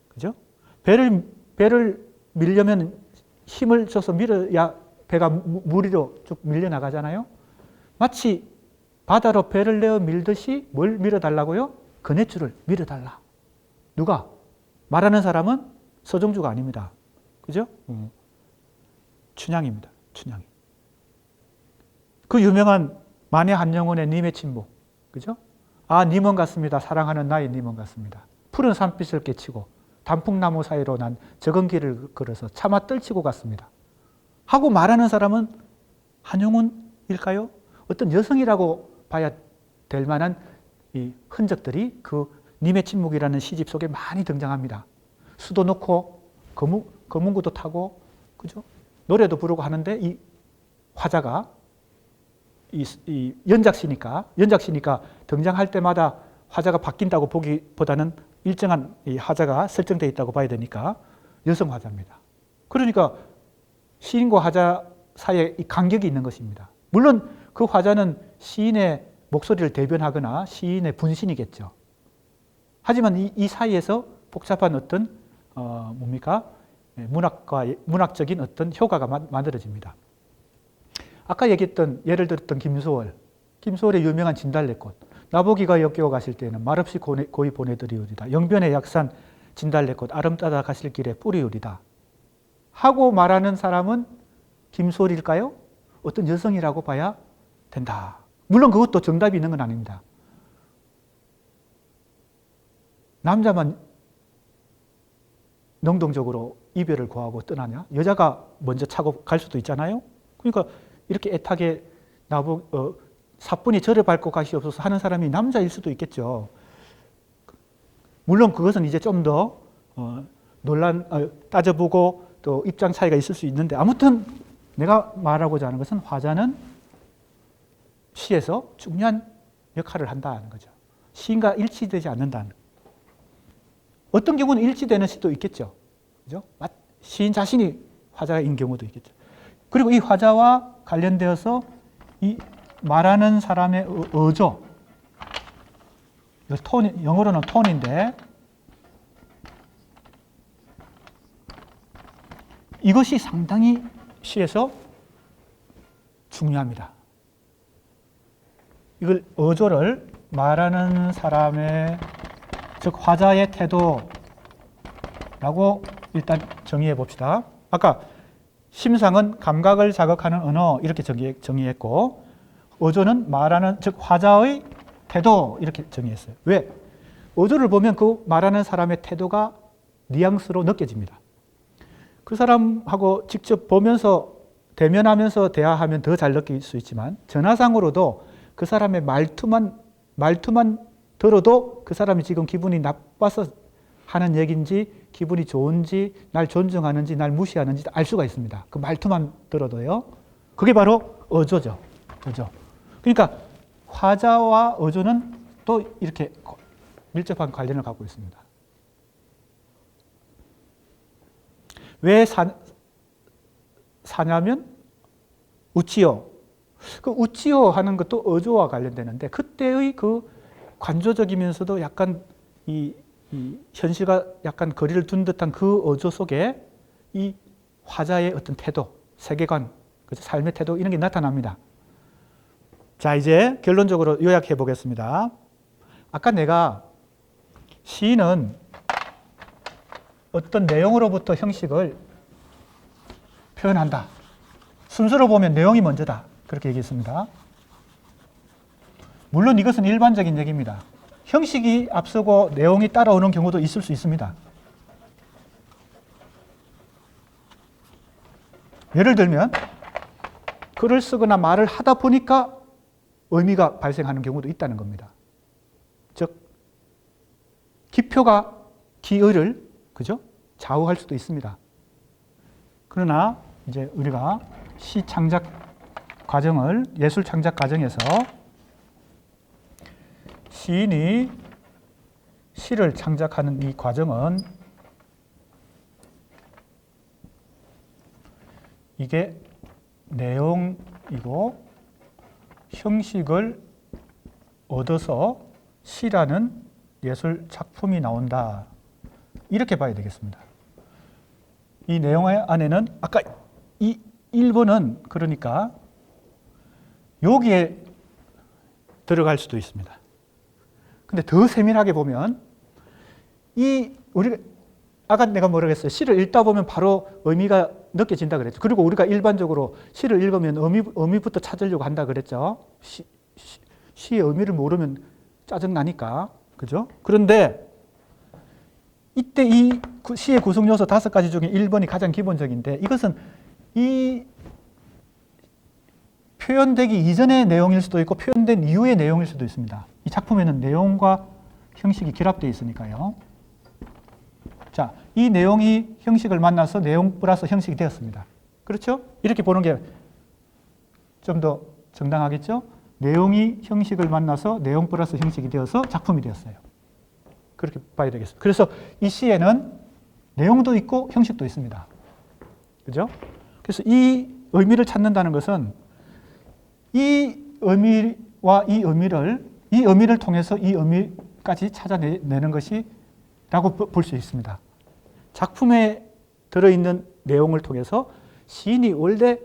그죠? 배를 밀려면 힘을 줘서 밀어야 배가 물 위로 쭉 밀려 나가잖아요. 마치 바다로 배를 내어 밀듯이 뭘 밀어달라고요? 그네줄을 밀어달라. 누가? 말하는 사람은 서정주가 아닙니다. 그죠? 춘향입니다. 춘향이. 그 유명한 만해 한영원의 님의 침묵. 그죠? 아, 님은 같습니다. 사랑하는 나의 님은 같습니다. 푸른 산빛을 깨치고 단풍나무 사이로 난 적은 길을 걸어서 차마 떨치고 갔습니다. 하고 말하는 사람은 한영원일까요? 어떤 여성이라고 봐야 될 만한 이 흔적들이 그 님의 침묵이라는 시집 속에 많이 등장합니다. 수도 놓고 거문구도 타고, 그죠? 노래도 부르고 하는데 이 화자가 이 연작시니까 등장할 때마다 화자가 바뀐다고 보기보다는 일정한 이 화자가 설정되어 있다고 봐야 되니까 여성 화자입니다. 그러니까 시인과 화자 사이에 이 간격이 있는 것입니다. 물론 그 화자는 시인의 목소리를 대변하거나 시인의 분신이겠죠. 하지만 이 사이에서 복잡한 어떤 문학적인 어떤 효과가 만들어집니다. 아까 얘기했던 예를 들었던 김소월의 유명한 진달래꽃. 나보기가 역겨워 가실 때는 말없이 고이 보내드리우리다. 영변의 약산 진달래꽃 아름 따다 가실 길에 뿌리우리다. 하고 말하는 사람은 김소월일까요? 어떤 여성이라고 봐야 된다. 물론 그것도 정답이 있는 건 아닙니다. 남자만 능동적으로 이별을 고하고 떠나냐? 여자가 먼저 차고 갈 수도 있잖아요. 그러니까 이렇게 애타게 사뿐히 저를 밟고 가시옵소서 하는 사람이 남자일 수도 있겠죠. 물론 그것은 이제 좀 더 따져보고 또 입장 차이가 있을 수 있는데, 아무튼 내가 말하고자 하는 것은 화자는 시에서 중요한 역할을 한다는 거죠. 시인과 일치되지 않는다는. 어떤 경우는 일치되는 시도 있겠죠. 그죠? 시인 자신이 화자인 경우도 있겠죠. 그리고 이 화자와 관련되어서 이 말하는 사람의 어조, 영어로는 톤인데, 이것이 상당히 시에서 중요합니다. 이걸 어조를 말하는 사람의, 즉 화자의 태도라고 일단 정의해 봅시다. 아까 심상은 감각을 자극하는 언어 이렇게 정의했고, 어조는 말하는, 즉 화자의 태도 이렇게 정의했어요. 왜? 어조를 보면 그 말하는 사람의 태도가 뉘앙스로 느껴집니다. 그 사람하고 직접 보면서 대면하면서 대화하면 더 잘 느낄 수 있지만, 전화상으로도 그 사람의 말투만 들어도 그 사람이 지금 기분이 나빠서 하는 얘기인지 기분이 좋은지 날 존중하는지 날 무시하는지 알 수가 있습니다. 그 말투만 들어도요. 그게 바로 어조죠. 어조. 그러니까 화자와 어조는 또 이렇게 밀접한 관련을 갖고 있습니다. 왜 사냐면 우치요. 그 우치요 하는 것도 어조와 관련되는데, 그때의 그 관조적이면서도 약간 이 현실과 약간 거리를 둔 듯한 그 어조 속에 이 화자의 어떤 태도, 세계관, 삶의 태도 이런 게 나타납니다. 자, 이제 결론적으로 요약해 보겠습니다. 아까 내가 시인은 어떤 내용으로부터 형식을 표현한다. 순서로 보면 내용이 먼저다. 그렇게 얘기했습니다. 물론 이것은 일반적인 얘기입니다. 형식이 앞서고 내용이 따라오는 경우도 있을 수 있습니다. 예를 들면 글을 쓰거나 말을 하다 보니까 의미가 발생하는 경우도 있다는 겁니다. 즉 기표가 기의를, 그죠? 좌우할 수도 있습니다. 그러나 이제 우리가 시 창작 과정을, 예술 창작 과정에서 시인이 시를 창작하는 이 과정은 이게 내용이고 형식을 얻어서 시라는 예술 작품이 나온다. 이렇게 봐야 되겠습니다. 이 내용 안에는 아까 이 1번은 그러니까 여기에 들어갈 수도 있습니다. 근데 더 세밀하게 보면 우리가 아까 내가 뭐라고 했어요? 시를 읽다 보면 바로 의미가 느껴진다 그랬죠. 그리고 우리가 일반적으로 시를 읽으면 의미부터 찾으려고 한다 그랬죠. 시의 의미를 모르면 짜증나니까. 그죠? 그런데 이때 이 시의 구성 요소 5가지 중에 1번이 가장 기본적인데, 이것은 이 표현되기 이전의 내용일 수도 있고 표현된 이후의 내용일 수도 있습니다. 이 작품에는 내용과 형식이 결합되어 있으니까요. 자, 이 내용이 형식을 만나서 내용 플러스 형식이 되었습니다. 그렇죠? 이렇게 보는 게 좀 더 정당하겠죠? 내용이 형식을 만나서 내용 플러스 형식이 되어서 작품이 되었어요. 그렇게 봐야 되겠습니다. 그래서 이 시에는 내용도 있고 형식도 있습니다. 그죠? 그래서 이 의미를 찾는다는 것은 이 의미와 이 의미를 통해서 이 의미까지 찾아내는 것이라고 볼 수 있습니다. 작품에 들어있는 내용을 통해서 시인이 원래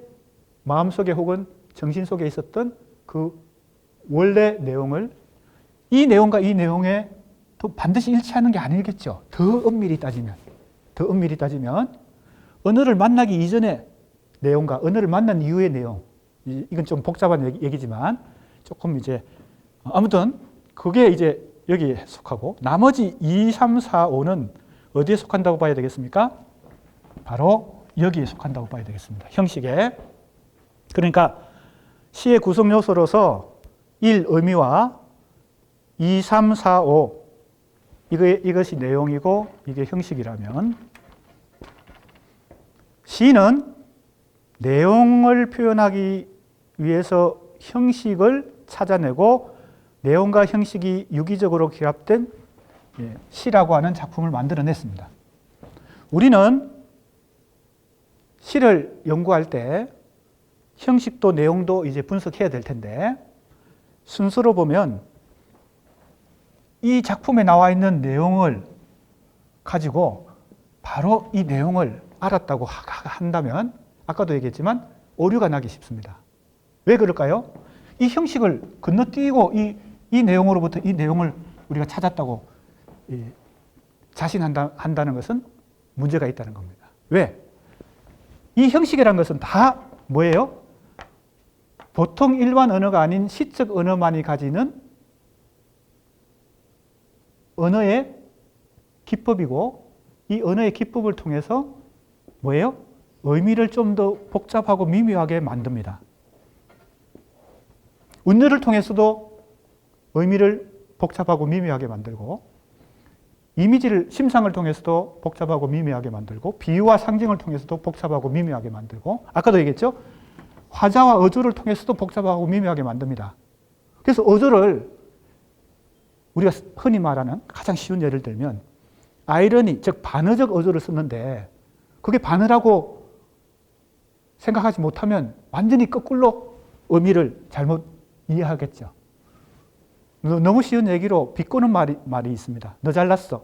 마음속에 혹은 정신 속에 있었던 그 원래 내용을 이 내용과 이 내용에 또 반드시 일치하는 게 아니겠죠. 더 엄밀히 따지면 언어를 만나기 이전의 내용과 언어를 만난 이후의 내용, 이건 좀 복잡한 얘기지만 조금 이제 아무튼 그게 이제 여기에 속하고, 나머지 2, 3, 4, 5는 어디에 속한다고 봐야 되겠습니까? 바로 여기에 속한다고 봐야 되겠습니다. 형식에. 그러니까 시의 구성 요소로서 1. 의미와 2, 3, 4, 5 이것이 내용이고 이게 형식이라면, 시는 내용을 표현하기 위해서 형식을 찾아내고 내용과 형식이 유기적으로 결합된 시라고 하는 작품을 만들어냈습니다. 우리는 시를 연구할 때 형식도 내용도 이제 분석해야 될 텐데, 순서로 보면 이 작품에 나와 있는 내용을 가지고 바로 이 내용을 알았다고 한다면 아까도 얘기했지만 오류가 나기 쉽습니다. 왜 그럴까요? 이 형식을 건너뛰고 이 내용으로부터 이 내용을 우리가 찾았다고 자신한다는 것은 문제가 있다는 겁니다. 왜? 이 형식이라는 것은 다 뭐예요? 보통 일반 언어가 아닌 시적 언어만이 가지는 언어의 기법이고, 이 언어의 기법을 통해서 뭐예요? 의미를 좀 더 복잡하고 미묘하게 만듭니다. 운율을 통해서도 의미를 복잡하고 미묘하게 만들고, 이미지를, 심상을 통해서도 복잡하고 미묘하게 만들고, 비유와 상징을 통해서도 복잡하고 미묘하게 만들고, 아까도 얘기했죠? 화자와 어조를 통해서도 복잡하고 미묘하게 만듭니다. 그래서 어조를 우리가 흔히 말하는 가장 쉬운 예를 들면 아이러니, 즉 반어적 어조를 쓰는데 그게 반어라고 생각하지 못하면 완전히 거꾸로 의미를 잘못 이해하겠죠. 너무 쉬운 얘기로 비꼬는 말이 있습니다. 너 잘났어.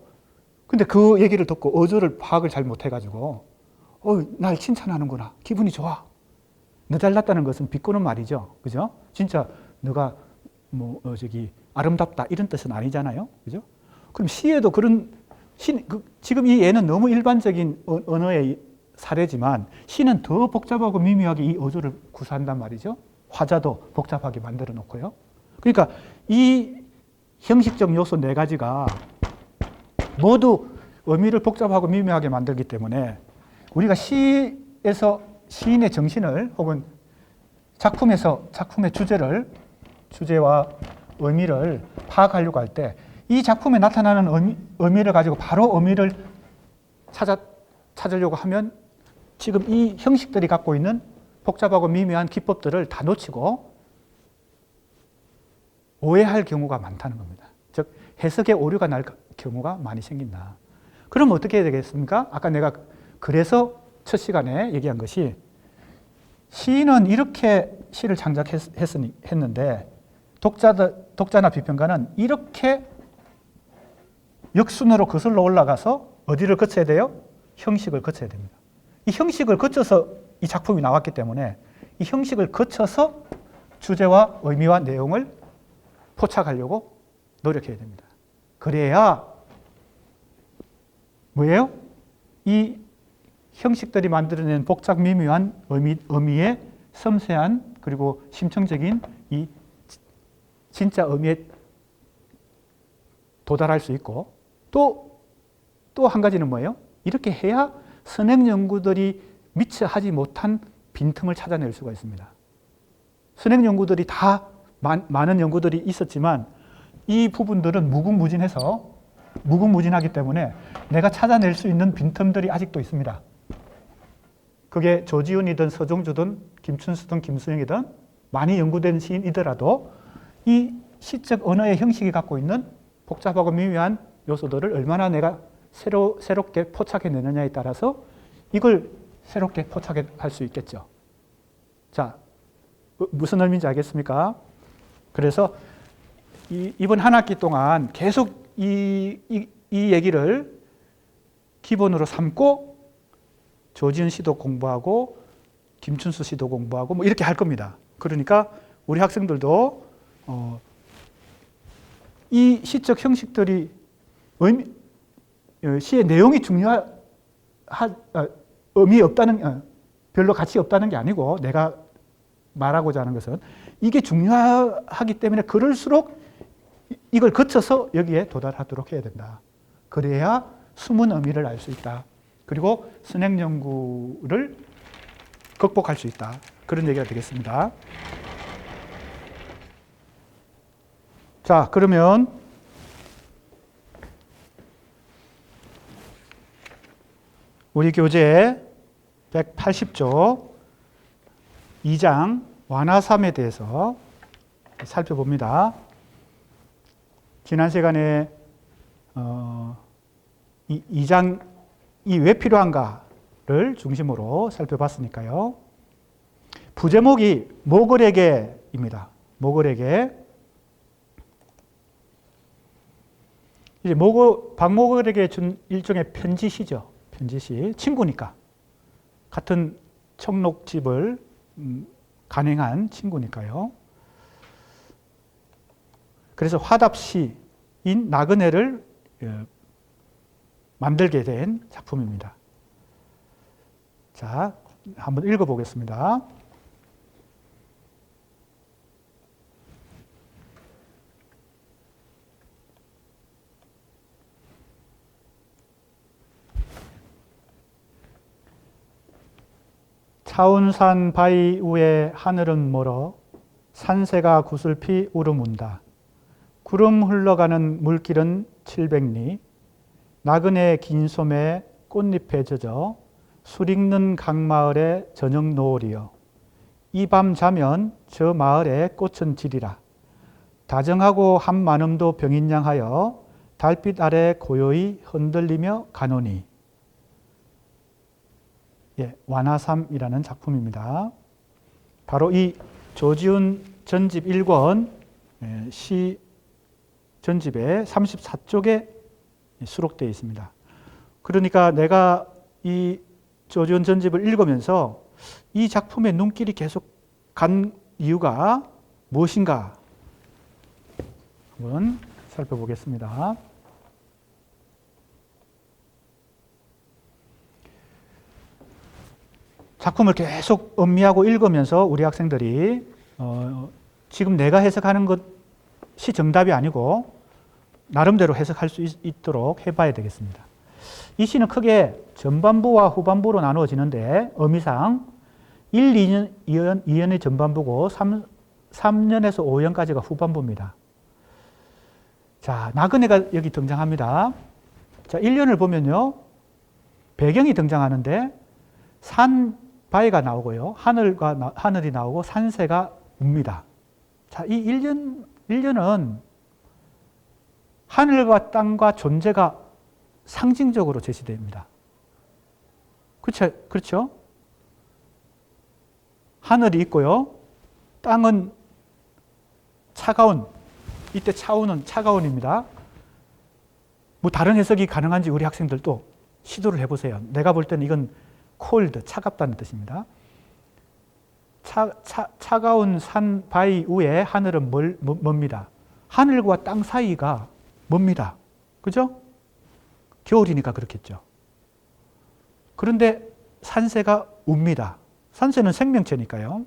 근데 그 얘기를 듣고 어조를 파악을 잘 못해가지고 날 칭찬하는구나. 기분이 좋아. 너 잘났다는 것은 비꼬는 말이죠. 그죠? 진짜 너가 아름답다 이런 뜻은 아니잖아요. 그죠? 그럼 시에도 지금 이 예는 너무 일반적인 언어의 사례지만 시는 더 복잡하고 미묘하게 이 어조를 구사한단 말이죠. 화자도 복잡하게 만들어 놓고요. 그러니까 이 형식적 요소 4가지가 모두 의미를 복잡하고 미묘하게 만들기 때문에 우리가 시에서 시인의 정신을 혹은 작품의 주제와 의미를 파악하려고 할 때 이 작품에 나타나는 의미를 가지고 바로 의미를 찾으려고 하면 지금 이 형식들이 갖고 있는 복잡하고 미묘한 기법들을 다 놓치고 오해할 경우가 많다는 겁니다. 즉 해석에 오류가 날 경우가 많이 생긴다. 그럼 어떻게 해야 되겠습니까? 아까 내가 그래서 첫 시간에 얘기한 것이, 시인은 이렇게 시를 창작했는데 독자나 비평가는 이렇게 역순으로 거슬러 올라가서 어디를 거쳐야 돼요? 형식을 거쳐야 됩니다. 이 형식을 거쳐서 이 작품이 나왔기 때문에 이 형식을 거쳐서 주제와 의미와 내용을 포착하려고 노력해야 됩니다. 그래야 뭐예요? 이 형식들이 만들어낸 복잡 미묘한 의미의 섬세한 그리고 심층적인 이 진짜 의미에 도달할 수 있고 또 한 가지는 뭐예요? 이렇게 해야 선행 연구들이 미처 하지 못한 빈틈을 찾아낼 수가 있습니다. 선행 연구들이 다 많은 연구들이 있었지만 이 부분들은 무궁무진하기 때문에 내가 찾아낼 수 있는 빈틈들이 아직도 있습니다. 그게 조지훈이든 서종주든 김춘수든 김수영이든 많이 연구된 시인이더라도 이 시적 언어의 형식이 갖고 있는 복잡하고 미묘한 요소들을 얼마나 내가 새롭게 포착해내느냐에 따라서 이걸 새롭게 포착할 수 있겠죠. 자, 무슨 의미인지 알겠습니까? 그래서 이번 한 학기 동안 계속 이 얘기를 기본으로 삼고 조지훈 시도 공부하고 김춘수 시도 공부하고 뭐 이렇게 할 겁니다. 그러니까 우리 학생들도 이 시적 형식들이 시의 내용이 의미 없다는 별로 가치 없다는 게 아니고 내가 말하고자 하는 것은 이게 중요하기 때문에 그럴수록 이걸 거쳐서 여기에 도달하도록 해야 된다. 그래야 숨은 의미를 알 수 있다. 그리고 선행 연구를 극복할 수 있다. 그런 얘기가 되겠습니다. 자, 그러면 우리 교재 180조 2장 완화삼에 대해서 살펴봅니다. 지난 시간에 이 2장이 왜 필요한가를 중심으로 살펴봤으니까요. 부제목이 모글에게입니다. 모글에게. 이제 박모글에게 준 일종의 편지시죠. 편지시. 친구니까. 같은 청록집을 간행한 친구니까요. 그래서 화답시인 나그네를 만들게 된 작품입니다. 자, 한번 읽어보겠습니다. 차운산 바위 위에 하늘은 멀어 산새가 구슬피 울음운다. 구름 흘러가는 물길은 700리. 나그네 긴 솜에 꽃잎에 젖어 술 익는 강마을의 저녁 노을이여. 이 밤 자면 저 마을의 꽃은 지리라. 다정하고 한 마음도 병인양하여 달빛 아래 고요히 흔들리며 가노니. 예, 완화삼이라는 작품입니다. 바로 이 조지훈 전집 1권 시 전집의 34쪽에 수록되어 있습니다. 그러니까 내가 이 조지훈 전집을 읽으면서 이 작품에 눈길이 계속 간 이유가 무엇인가 한번 살펴보겠습니다. 작품을 계속 음미하고 읽으면서 우리 학생들이 지금 내가 해석하는 것이 정답이 아니고 나름대로 해석할 수 있도록 해봐야 되겠습니다. 이 시는 크게 전반부와 후반부로 나누어지는데 의미상 1, 2년이 전반부고 3년에서 5년까지가 후반부입니다. 자, 나그네가 여기 등장합니다. 자, 1년을 보면요. 배경이 등장하는데 산 바위가 나오고요. 하늘이 나오고 산새가 웁니다. 자, 이 1년은 하늘과 땅과 존재가 상징적으로 제시됩니다. 그렇죠? 하늘이 있고요. 땅은 차가운, 이때 차우는 차가운입니다. 뭐 다른 해석이 가능한지 우리 학생들도 시도를 해보세요. 내가 볼 때는 이건 cold, 차갑다는 뜻입니다. 차가운 산 바위 위에 하늘은 멉니다. 하늘과 땅 사이가 멉니다. 그죠? 겨울이니까 그렇겠죠. 그런데 산새가 웁니다. 산새는 생명체니까요.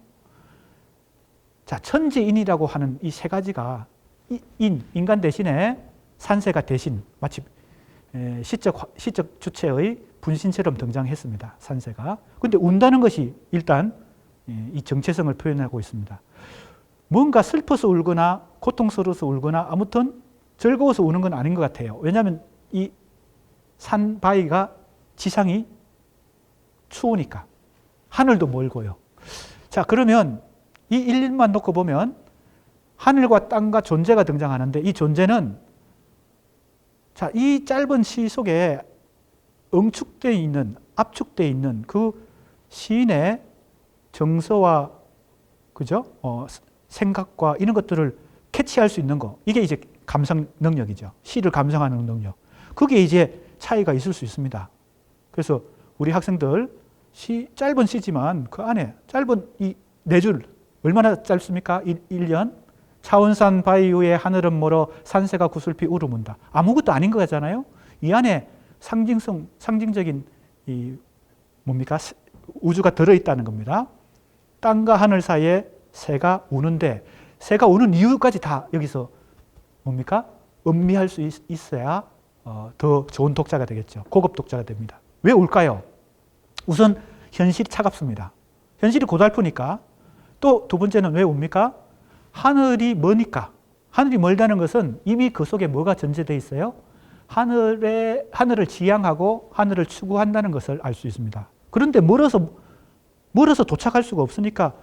자, 천지인이라고 하는 이 세 가지가 인간 대신에 산새가 대신 마치 시적 주체의 분신처럼 등장했습니다. 산새가. 그런데 운다는 것이 일단 이 정체성을 표현하고 있습니다. 뭔가 슬퍼서 울거나 고통스러워서 울거나 아무튼 즐거워서 우는 건 아닌 것 같아요. 왜냐하면 이 산 바위가 지상이 추우니까. 하늘도 멀고요. 자, 그러면 이 일일만 놓고 보면 하늘과 땅과 존재가 등장하는데 이 존재는 자, 이 짧은 시 속에 응축되어 있는, 압축되어 있는 그 시인의 정서와 그죠? 생각과 이런 것들을 캐치할 수 있는 거. 이게 이제 감상 능력이죠. 시를 감상하는 능력. 그게 이제 차이가 있을 수 있습니다. 그래서 우리 학생들 짧은 시지만 그 안에 짧은 이 4줄 얼마나 짧습니까? 1년 차원산 바위 위에 하늘은 멀어 산새가 구슬피 울음운다. 아무것도 아닌 거 같잖아요. 이 안에 상징적인 이 뭡니까? 우주가 들어있다는 겁니다. 땅과 하늘 사이에 새가 우는데 새가 우는 이유까지 다 여기서 뭡니까? 음미할 수 있어야 더 좋은 독자가 되겠죠. 고급 독자가 됩니다. 왜 울까요? 우선 현실이 차갑습니다. 현실이 고달프니까. 또 두 번째는 왜 웁니까? 하늘이 머니까. 하늘이 멀다는 것은 이미 그 속에 뭐가 전제되어 있어요? 하늘을 지향하고 하늘을 추구한다는 것을 알 수 있습니다. 그런데 멀어서 도착할 수가 없으니까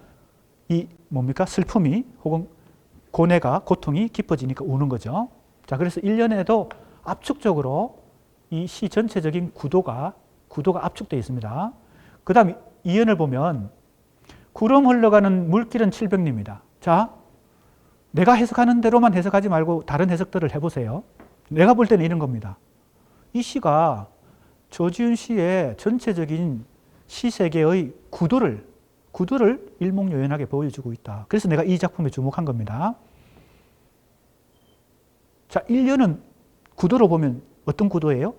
이 뭡니까? 슬픔이 혹은 고뇌가, 고통이 깊어지니까 우는 거죠. 자, 그래서 1년에도 압축적으로 이 시 전체적인 구도가 압축되어 있습니다. 그 다음 이연을 보면 구름 흘러가는 물길은 700리입니다. 자, 내가 해석하는 대로만 해석하지 말고 다른 해석들을 해보세요. 내가 볼 때는 이런 겁니다. 이 시가 조지훈 씨의 전체적인 시 세계의 구도를 일목요연하게 보여주고 있다. 그래서 내가 이 작품에 주목한 겁니다. 자, 1년은 구도로 보면 어떤 구도예요?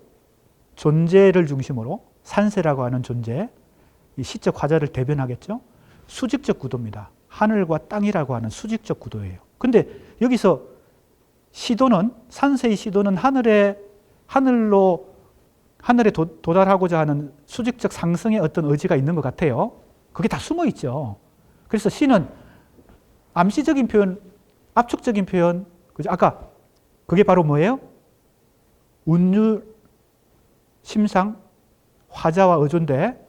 존재를 중심으로 산새라고 하는 존재, 이 시적 화자를 대변하겠죠. 수직적 구도입니다. 하늘과 땅이라고 하는 수직적 구도예요. 근데 여기서 시도는, 산새의 시도는 하늘에 도달하고자 하는 수직적 상승의 어떤 의지가 있는 것 같아요. 그게 다 숨어 있죠. 그래서 시는 암시적인 표현, 압축적인 표현, 그죠? 아까 그게 바로 뭐예요? 운율, 심상, 화자와 어조인데,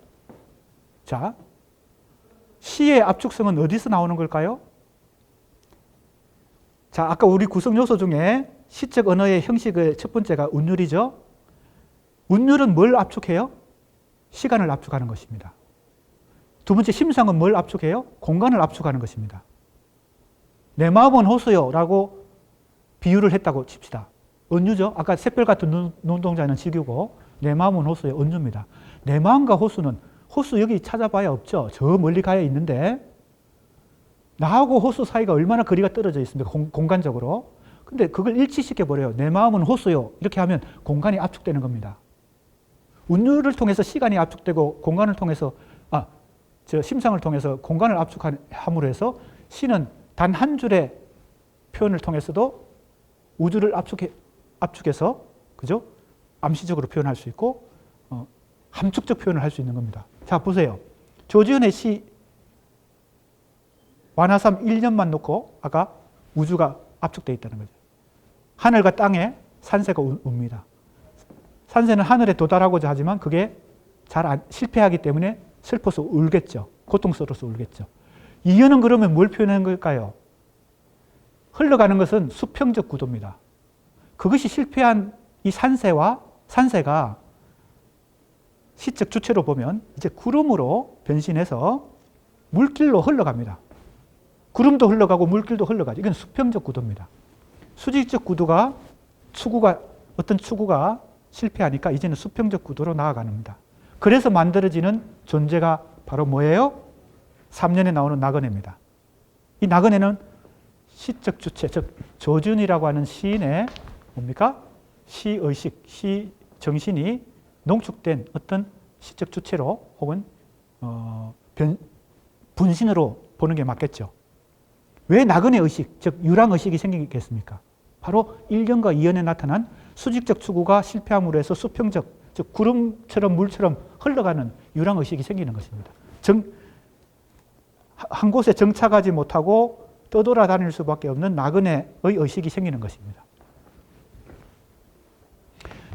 자, 시의 압축성은 어디서 나오는 걸까요? 자, 아까 우리 구성 요소 중에 시적 언어의 형식의 첫 번째가 운율이죠. 운율은 뭘 압축해요? 시간을 압축하는 것입니다. 두 번째 심상은 뭘 압축해요? 공간을 압축하는 것입니다. 내 마음은 호수요 라고 비유를 했다고 칩시다. 은유죠. 아까 샛별 같은 눈동자는 지규고 내 마음은 호수요. 은유입니다. 내 마음과 호수는 호수 여기 찾아봐야 없죠. 저 멀리 가야 있는데 나하고 호수 사이가 얼마나 거리가 떨어져 있습니까? 공간적으로. 근데 그걸 일치시켜 버려요. 내 마음은 호수요. 이렇게 하면 공간이 압축되는 겁니다. 운율을 통해서 시간이 압축되고 공간을 통해서 심상을 통해서 공간을 압축함으로 해서 시는 단 한 줄의 표현을 통해서도 우주를 압축해서 그죠? 암시적으로 표현할 수 있고 함축적 표현을 할 수 있는 겁니다. 자, 보세요. 조지훈의 시 완화삼 1년만 놓고 아까 우주가 압축되어 있다는 거죠. 하늘과 땅에 산새가 웁니다. 산새는 하늘에 도달하고자 하지만 그게 실패하기 때문에 슬퍼서 울겠죠. 고통스러워서 울겠죠. 이연은 그러면 뭘 표현하는 걸까요? 흘러가는 것은 수평적 구도입니다. 그것이 실패한 이 산새가 시적 주체로 보면 이제 구름으로 변신해서 물길로 흘러갑니다. 구름도 흘러가고 물길도 흘러가죠. 이건 수평적 구도입니다. 수직적 구도가 어떤 추구가 실패하니까 이제는 수평적 구도로 나아가는 겁니다. 그래서 만들어지는 존재가 바로 뭐예요? 3년에 나오는 나그네입니다. 이 나그네는 시적 주체, 즉 조준이라고 하는 시인의 뭡니까? 시의식, 시 정신이 농축된 어떤 시적 주체로 혹은 분신으로 보는 게 맞겠죠. 왜 나그네 의식, 즉 유랑 의식이 생기겠습니까? 바로 1년과 2년에 나타난 수직적 추구가 실패함으로 해서 수평적, 즉 구름처럼 물처럼 흘러가는 유랑 의식이 생기는 것입니다. 한 곳에 정착하지 못하고 떠돌아다닐 수밖에 없는 나그네의 의식이 생기는 것입니다.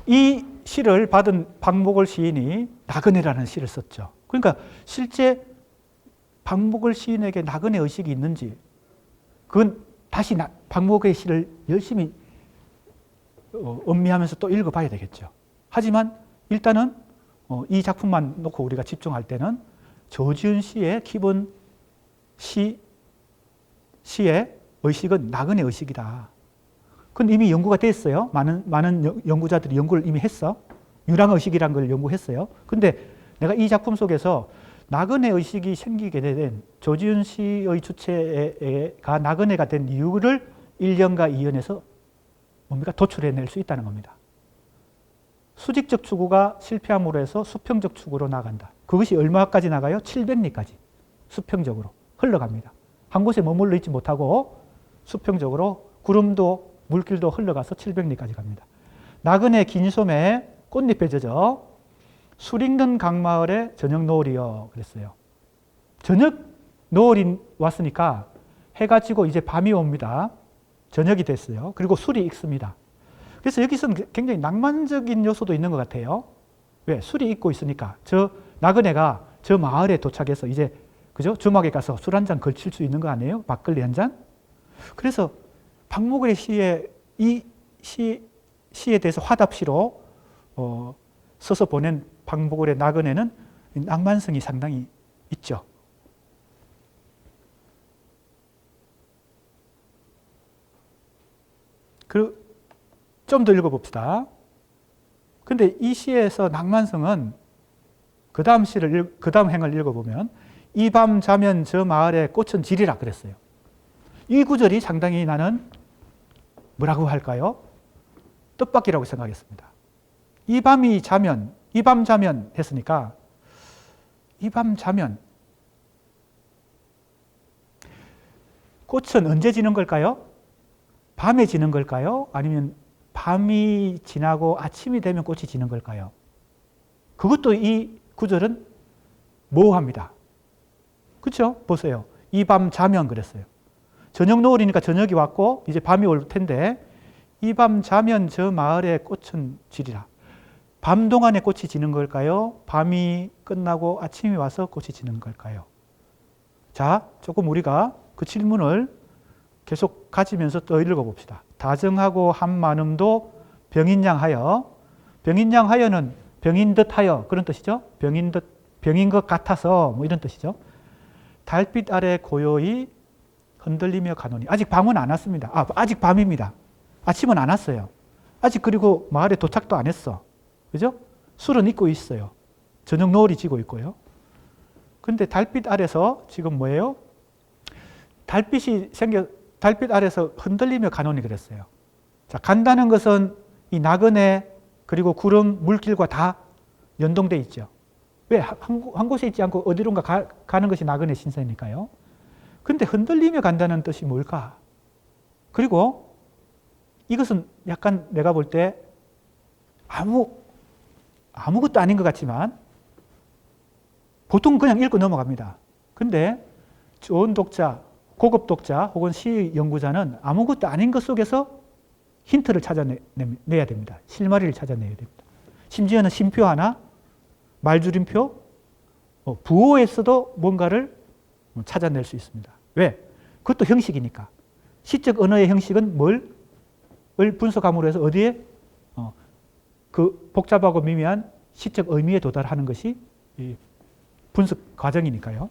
이 시를 받은 박목월 시인이 나그네라는 시를 썼죠. 그러니까 실제 박목월 시인에게 나그네 의식이 있는지, 그건 다시 박목월의 시를 열심히 음미하면서 또 읽어봐야 되겠죠. 하지만 일단은 이 작품만 놓고 우리가 집중할 때는 조지훈 씨의 기본 시의 의식은 나그네 의식이다. 그건 이미 연구가 됐어요. 많은 연구자들이 연구를 이미 했어. 유랑 의식이라는 걸 연구했어요. 근데 내가 이 작품 속에서 나그네 의식이 생기게 된 조지훈 씨의 주체가 나그네가 된 이유를 1년과 2년에서 뭡니까? 도출해낼 수 있다는 겁니다. 수직적 추구가 실패함으로 해서 수평적 추구로 나간다. 그것이 얼마까지 나가요? 700리까지 수평적으로 흘러갑니다. 한 곳에 머물러 있지 못하고 수평적으로 구름도 물길도 흘러가서 700리까지 갑니다. 나그네 긴 소매에 꽃잎에 젖어 술 익는 강마을에 저녁 노을이여 그랬어요. 저녁 노을이 왔으니까 해가 지고 이제 밤이 옵니다. 저녁이 됐어요. 그리고 술이 익습니다. 그래서 여기서는 굉장히 낭만적인 요소도 있는 것 같아요. 왜? 술이 익고 있으니까 저 나그네가 저 마을에 도착해서 이제 그죠? 주막에 가서 술 한 잔 걸칠 수 있는 거 아니에요? 막걸리 한 잔? 그래서 박목월의 시에 이 시에 대해서 화답시로 써서 보낸 박목월의 나그네는 낭만성이 상당히 있죠. 좀 더 읽어봅시다. 근데 이 시에서 낭만성은 그 다음 행을 읽어보면 이 밤 자면 저 마을에 꽃은 지리라 그랬어요. 이 구절이 상당히 나는 뭐라고 할까요? 뜻밖이라고 생각했습니다. 이 밤 자면 했으니까 이 밤 자면 꽃은 언제 지는 걸까요? 밤에 지는 걸까요? 아니면 밤이 지나고 아침이 되면 꽃이 지는 걸까요? 그것도 이 구절은 모호합니다. 그렇죠? 보세요. 이 밤 자면 그랬어요. 저녁 노을이니까 저녁이 왔고 이제 밤이 올 텐데 이 밤 자면 저 마을에 꽃은 지리라. 밤 동안에 꽃이 지는 걸까요? 밤이 끝나고 아침이 와서 꽃이 지는 걸까요? 자, 조금 우리가 그 질문을 계속 가지면서 또 읽어봅시다. 다정하고 한마음도 병인양하여, 병인양하여는 병인 듯하여 그런 뜻이죠. 병인 것 같아서 뭐 이런 뜻이죠. 달빛 아래 고요히 흔들리며 가노니. 아직 밤은 안 왔습니다. 아직 밤입니다. 아침은 안 왔어요. 아직 그리고 마을에 도착도 안 했어. 그죠? 술은 익고 있어요. 저녁 노을이 지고 있고요. 근데 달빛 아래서 지금 뭐예요? 달빛 아래서 흔들리며 가노니 그랬어요. 자, 간다는 것은 이 나그네 그리고 구름, 물길과 다 연동돼 있죠. 왜? 한 곳에 있지 않고 어디론가 가는 것이 나그네 신세니까요. 근데 흔들리며 간다는 뜻이 뭘까? 그리고 이것은 약간 내가 볼 때 아무것도 아닌 것 같지만 보통 그냥 읽고 넘어갑니다. 근데 좋은 독자, 고급 독자 혹은 시 연구자는 아무것도 아닌 것 속에서 힌트를 찾아내야 됩니다. 실마리를 찾아내야 됩니다. 심지어는 쉼표 하나, 말줄임표, 부호에서도 뭔가를 찾아낼 수 있습니다. 왜? 그것도 형식이니까. 시적 언어의 형식은 뭘 분석함으로 해서 어디에 그 복잡하고 미미한 시적 의미에 도달하는 것이 분석 과정이니까요.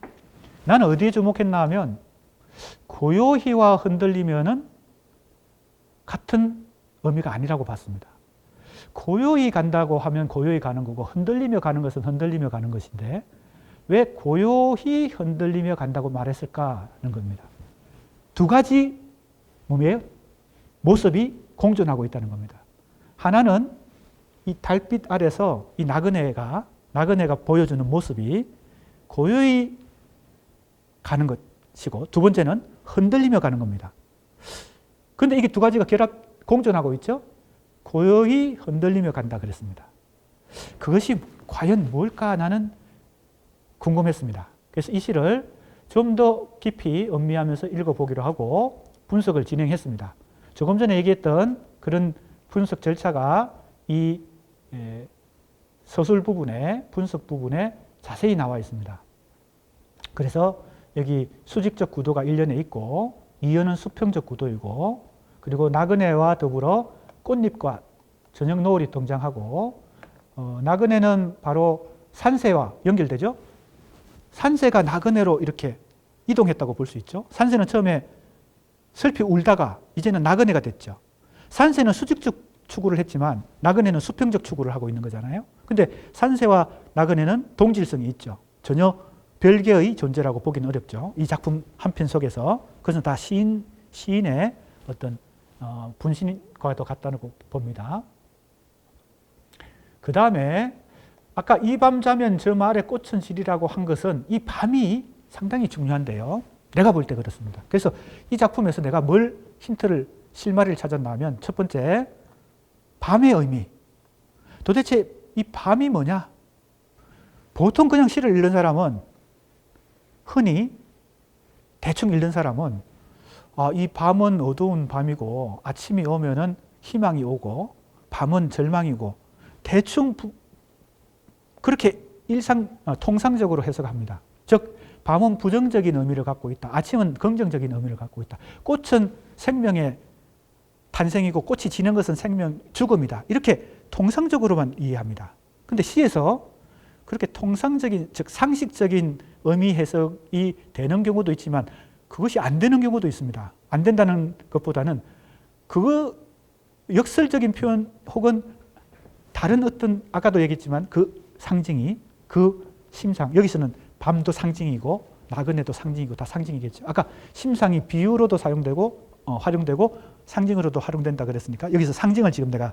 나는 어디에 주목했나 하면 고요히와 흔들리면은 같은 의미가 아니라고 봤습니다. 고요히 간다고 하면 고요히 가는 거고 흔들리며 가는 것은 흔들리며 가는 것인데 왜 고요히 흔들리며 간다고 말했을까 하는 겁니다. 두 가지 몸의 모습이 공존하고 있다는 겁니다. 하나는 이 달빛 아래서 이 나그네가 보여주는 모습이 고요히 가는 것이고, 두 번째는 흔들리며 가는 겁니다. 그런데 이게 두 가지가 공존하고 있죠. 고요히 흔들리며 간다 그랬습니다. 그것이 과연 뭘까 나는 궁금했습니다. 그래서 이 시를 좀 더 깊이 음미하면서 읽어보기로 하고 분석을 진행했습니다. 조금 전에 얘기했던 그런 분석 절차가 이 서술 부분에, 분석 부분에 자세히 나와 있습니다. 그래서 여기 수직적 구도가 1년에 있고, 2년은 수평적 구도이고, 그리고 나그네와 더불어 꽃잎과 저녁 노을이 등장하고, 나그네는 바로 산새와 연결되죠. 산새가 나그네로 이렇게 이동했다고 볼 수 있죠. 산새는 처음에 슬피 울다가 이제는 나그네가 됐죠. 산새는 수직적 추구를 했지만 나그네는 수평적 추구를 하고 있는 거잖아요. 근데 산새와 나그네는 동질성이 있죠. 전혀 별개의 존재라고 보기는 어렵죠. 이 작품 한 편 속에서. 그것은 다 시인의 어떤 분신과도 같다고 봅니다. 그 다음에 아까 이 밤 자면 저 마을의 꽃은 지리라고 한 것은 이 밤이 상당히 중요한데요. 내가 볼 때 그렇습니다. 그래서 이 작품에서 내가 뭘 힌트를, 실마리를 찾았나 하면 첫 번째, 밤의 의미. 도대체 이 밤이 뭐냐? 보통 그냥 시를 읽는 사람은, 흔히 대충 읽는 사람은 이 밤은 어두운 밤이고 아침이 오면은 희망이 오고 밤은 절망이고 대충 그렇게 통상적으로 해석합니다. 즉 밤은 부정적인 의미를 갖고 있다. 아침은 긍정적인 의미를 갖고 있다. 꽃은 생명의 탄생이고 꽃이 지는 것은 죽음이다. 이렇게 통상적으로만 이해합니다. 그런데 시에서 그렇게 통상적인, 즉 상식적인 의미 해석이 되는 경우도 있지만 그것이 안 되는 경우도 있습니다. 안 된다는 것보다는 그거 역설적인 표현 혹은 다른 어떤, 아까도 얘기했지만 그 상징이, 그 심상, 여기서는 밤도 상징이고 나그네도 상징이고 다 상징이겠죠. 아까 심상이 비유로도 사용되고 활용되고 상징으로도 활용된다 그랬으니까 여기서 상징을 지금 내가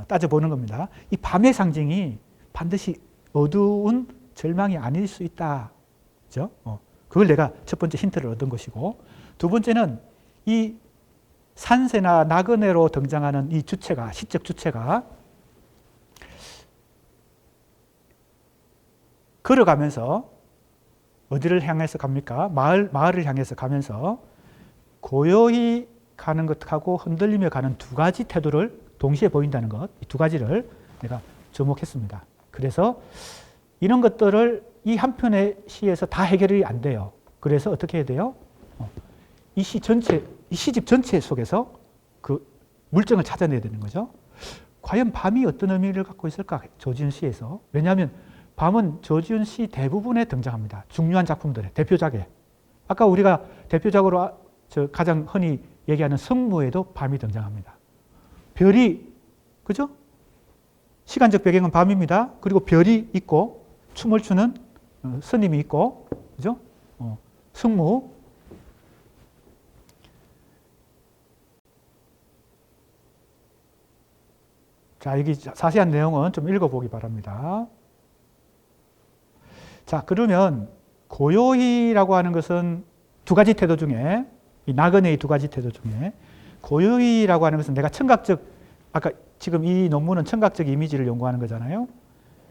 따져보는 겁니다. 이 밤의 상징이 반드시 어두운 절망이 아닐 수 있다. 그죠? 그걸 내가 첫 번째 힌트를 얻은 것이고, 두 번째는 이 산새나 나그네로 등장하는 이 주체가, 시적 주체가 걸어가면서 어디를 향해서 갑니까? 마을을 향해서 가면서 고요히 가는 것하고 흔들리며 가는 두 가지 태도를 동시에 보인다는 것, 이 두 가지를 내가 주목했습니다. 그래서 이런 것들을 이 한 편의 시에서 다 해결이 안 돼요. 그래서 어떻게 해야 돼요? 이 시집 전체 속에서 그 물증을 찾아내야 되는 거죠. 과연 밤이 어떤 의미를 갖고 있을까? 조지훈 시에서. 왜냐하면 밤은 조지훈 시 대부분에 등장합니다. 중요한 작품들에, 대표작에. 아까 우리가 대표작으로 가장 흔히 얘기하는 성무에도 밤이 등장합니다. 별이, 그죠? 시간적 배경은 밤입니다. 그리고 별이 있고 춤을 추는 스님이 있고, 그죠? 성무. 자, 여기 자세한 내용은 좀 읽어보기 바랍니다. 자, 그러면 고요히라고 하는 것은 두 가지 태도 중에, 이 나그네의 두 가지 태도 중에 고요히라고 하는 것은 내가 청각적, 아까 지금 이 논문은 청각적 이미지를 연구하는 거잖아요.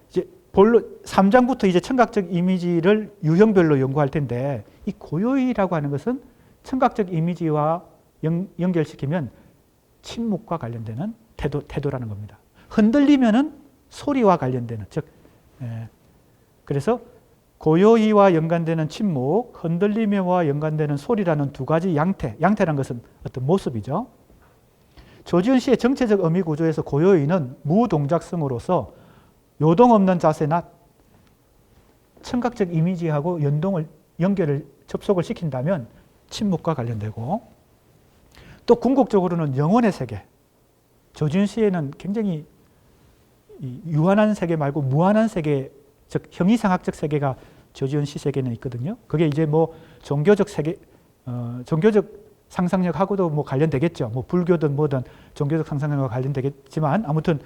이제 3장부터 이제 청각적 이미지를 유형별로 연구할 텐데, 이 고요히라고 하는 것은 청각적 이미지와 연결시키면 침묵과 관련되는 태도라는 겁니다. 흔들리면은 소리와 관련되는, 즉, 그래서 고요히와 연관되는 침묵, 흔들리며와 연관되는 소리라는 두 가지 양태라는 것은 어떤 모습이죠. 조지훈 씨의 정체적 의미 구조에서 고요히는 무동작성으로서 요동 없는 자세나 청각적 이미지하고 접속을 시킨다면 침묵과 관련되고, 또 궁극적으로는 영혼의 세계. 조지훈 씨에는 굉장히 유한한 세계 말고 무한한 세계, 즉 형이상학적 세계가 조지훈 씨 세계는 있거든요. 그게 이제 뭐 종교적 세계, 종교적 상상력하고도 뭐 관련되겠죠. 뭐 불교든 뭐든 종교적 상상력과 관련되겠지만 아무튼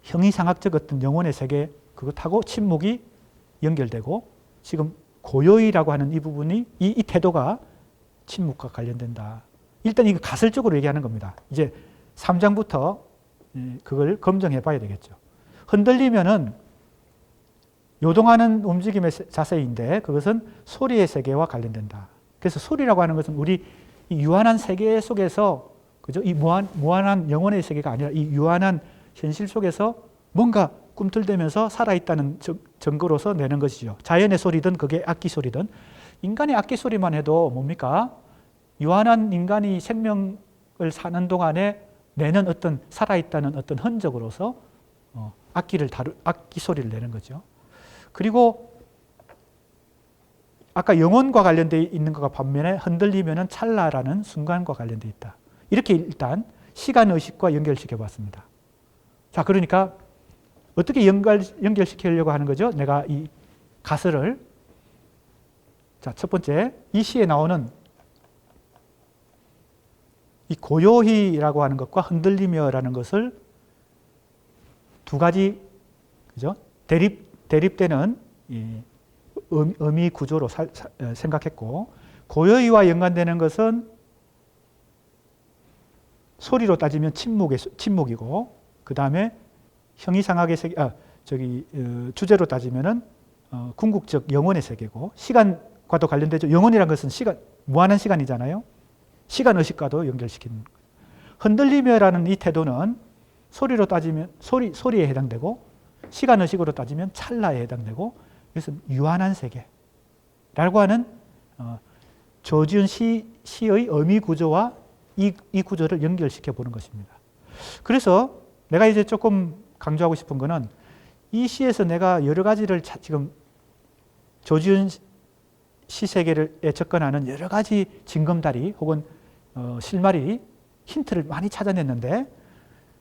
형이상학적 어떤 영혼의 세계 그것하고 침묵이 연결되고 지금 고요이라고 하는 이 부분이 이 태도가 침묵과 관련된다. 일단 이거 가설적으로 얘기하는 겁니다. 이제 3장부터 그걸 검증해 봐야 되겠죠. 흔들리면은 요동하는 움직임의 자세인데 그것은 소리의 세계와 관련된다. 그래서 소리라고 하는 것은 우리 이 유한한 세계 속에서 그죠? 이 무한한 영혼의 세계가 아니라 이 유한한 현실 속에서 뭔가 꿈틀대면서 살아있다는 증거로서 내는 것이죠. 자연의 소리든 그게 악기 소리든 인간의 악기 소리만 해도 뭡니까? 유한한 인간이 생명을 사는 동안에 내는 어떤 살아있다는 어떤 흔적으로서 악기 소리를 내는 거죠. 그리고 아까 영혼과 관련되어 있는 것과 반면에 흔들리면은 찰나라는 순간과 관련되어 있다. 이렇게 일단 시간의식과 연결시켜 봤습니다. 자, 그러니까 어떻게 연결시키려고 하는 거죠? 내가 이 가설을. 자, 첫 번째, 이 시에 나오는 이 고요히라고 하는 것과 흔들리며라는 것을 두 가지, 그죠? 대립되는 의미 구조로 생각했고, 고요히와 연관되는 것은 소리로 따지면 침묵이고, 그 다음에 형이상학의 세계, 주제로 따지면은 궁극적 영혼의 세계고, 시간과도 관련되죠. 영혼이란 것은 무한한 시간이잖아요. 시간 의식과도 연결시키는. 흔들리며라는 이 태도는 소리로 따지면 소리에 해당되고, 시간 의식으로 따지면 찰나에 해당되고, 그래서 유한한 세계라고 하는 조지훈 시의 의미 구조와 이 구조를 연결시켜 보는 것입니다. 그래서 내가 이제 조금 강조하고 싶은 것은 이 시에서 내가 여러 가지를 지금 조지훈 시 세계에 접근하는 여러 가지 징검다리 혹은 실마리 힌트를 많이 찾아냈는데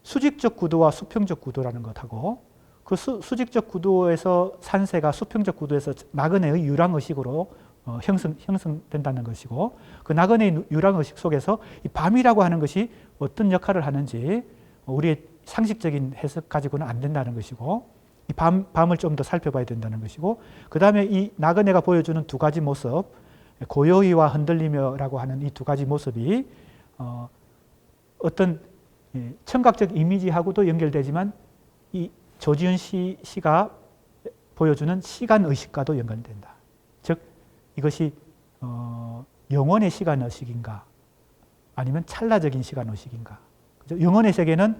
수직적 구도와 수평적 구도라는 것하고 그 수직적 구도에서 산세가 수평적 구도에서 나그네의 유랑의식으로 형성된다는 것이고 그 나그네의 유랑의식 속에서 이 밤이라고 하는 것이 어떤 역할을 하는지 우리의 상식적인 해석 가지고는 안 된다는 것이고 이 밤을 좀 더 살펴봐야 된다는 것이고 그 다음에 이 나그네가 보여주는 두 가지 모습 고요히와 흔들리며라고 하는 이 두 가지 모습이 어떤 청각적 이미지하고도 연결되지만 이 조지훈 시가 보여주는 시간의식과도 연관된다. 즉 이것이 영혼의 시간의식인가 아니면 찰나적인 시간의식인가. 그죠? 영혼의 세계는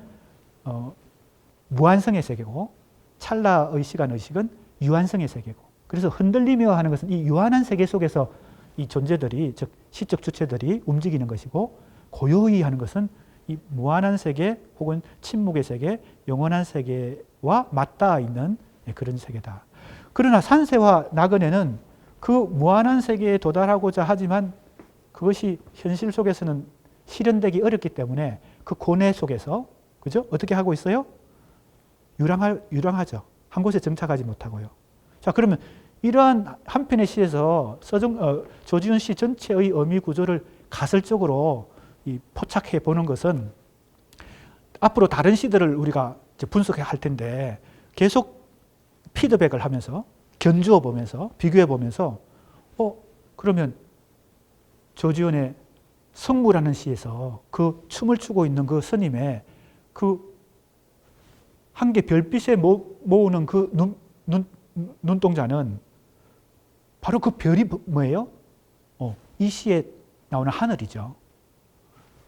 무한성의 세계고 찰나의 시간의식은 유한성의 세계고 그래서 흔들리며 하는 것은 이 유한한 세계 속에서 이 존재들이 즉 시적 주체들이 움직이는 것이고 고요히 하는 것은 이 무한한 세계 혹은 침묵의 세계, 영원한 세계와 맞닿아 있는 그런 세계다. 그러나 산세와 나그네는 그 무한한 세계에 도달하고자 하지만 그것이 현실 속에서는 실현되기 어렵기 때문에 그 고뇌 속에서 그죠? 어떻게 하고 있어요? 유랑하죠. 한 곳에 정착하지 못하고요. 자, 그러면 이러한 한 편의 시에서 조지훈 시 전체의 의미 구조를 가설적으로 포착해 보는 것은 앞으로 다른 시들을 우리가 이제 분석해 할 텐데 계속 피드백을 하면서 견주어 보면서 비교해 보면서 그러면 조지훈의 성무라는 시에서 그 춤을 추고 있는 그 스님의 그 한 개 별빛에 모으는 그 눈동자는 바로 그 별이 뭐예요? 이 시에 나오는 하늘이죠.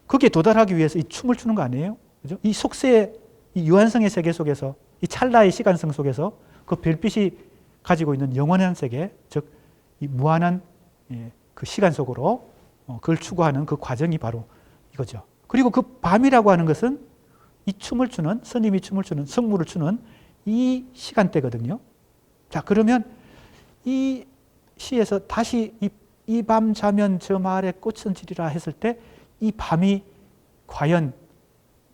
거기에 도달하기 위해서 이 춤을 추는 거 아니에요? 그죠? 이 속세의 이 유한성의 세계 속에서 이 찰나의 시간성 속에서 그 별빛이 가지고 있는 영원한 세계, 즉 이 무한한 그 시간 속으로 그걸 추구하는 그 과정이 바로 이거죠. 그리고 그 밤이라고 하는 것은 이 춤을 추는 스님이 춤을 추는 성무를 추는 이 시간대거든요. 자, 그러면 이 시에서 다시 이 밤 자면 저 마을에 꽃은 지리라 했을 때 이 밤이 과연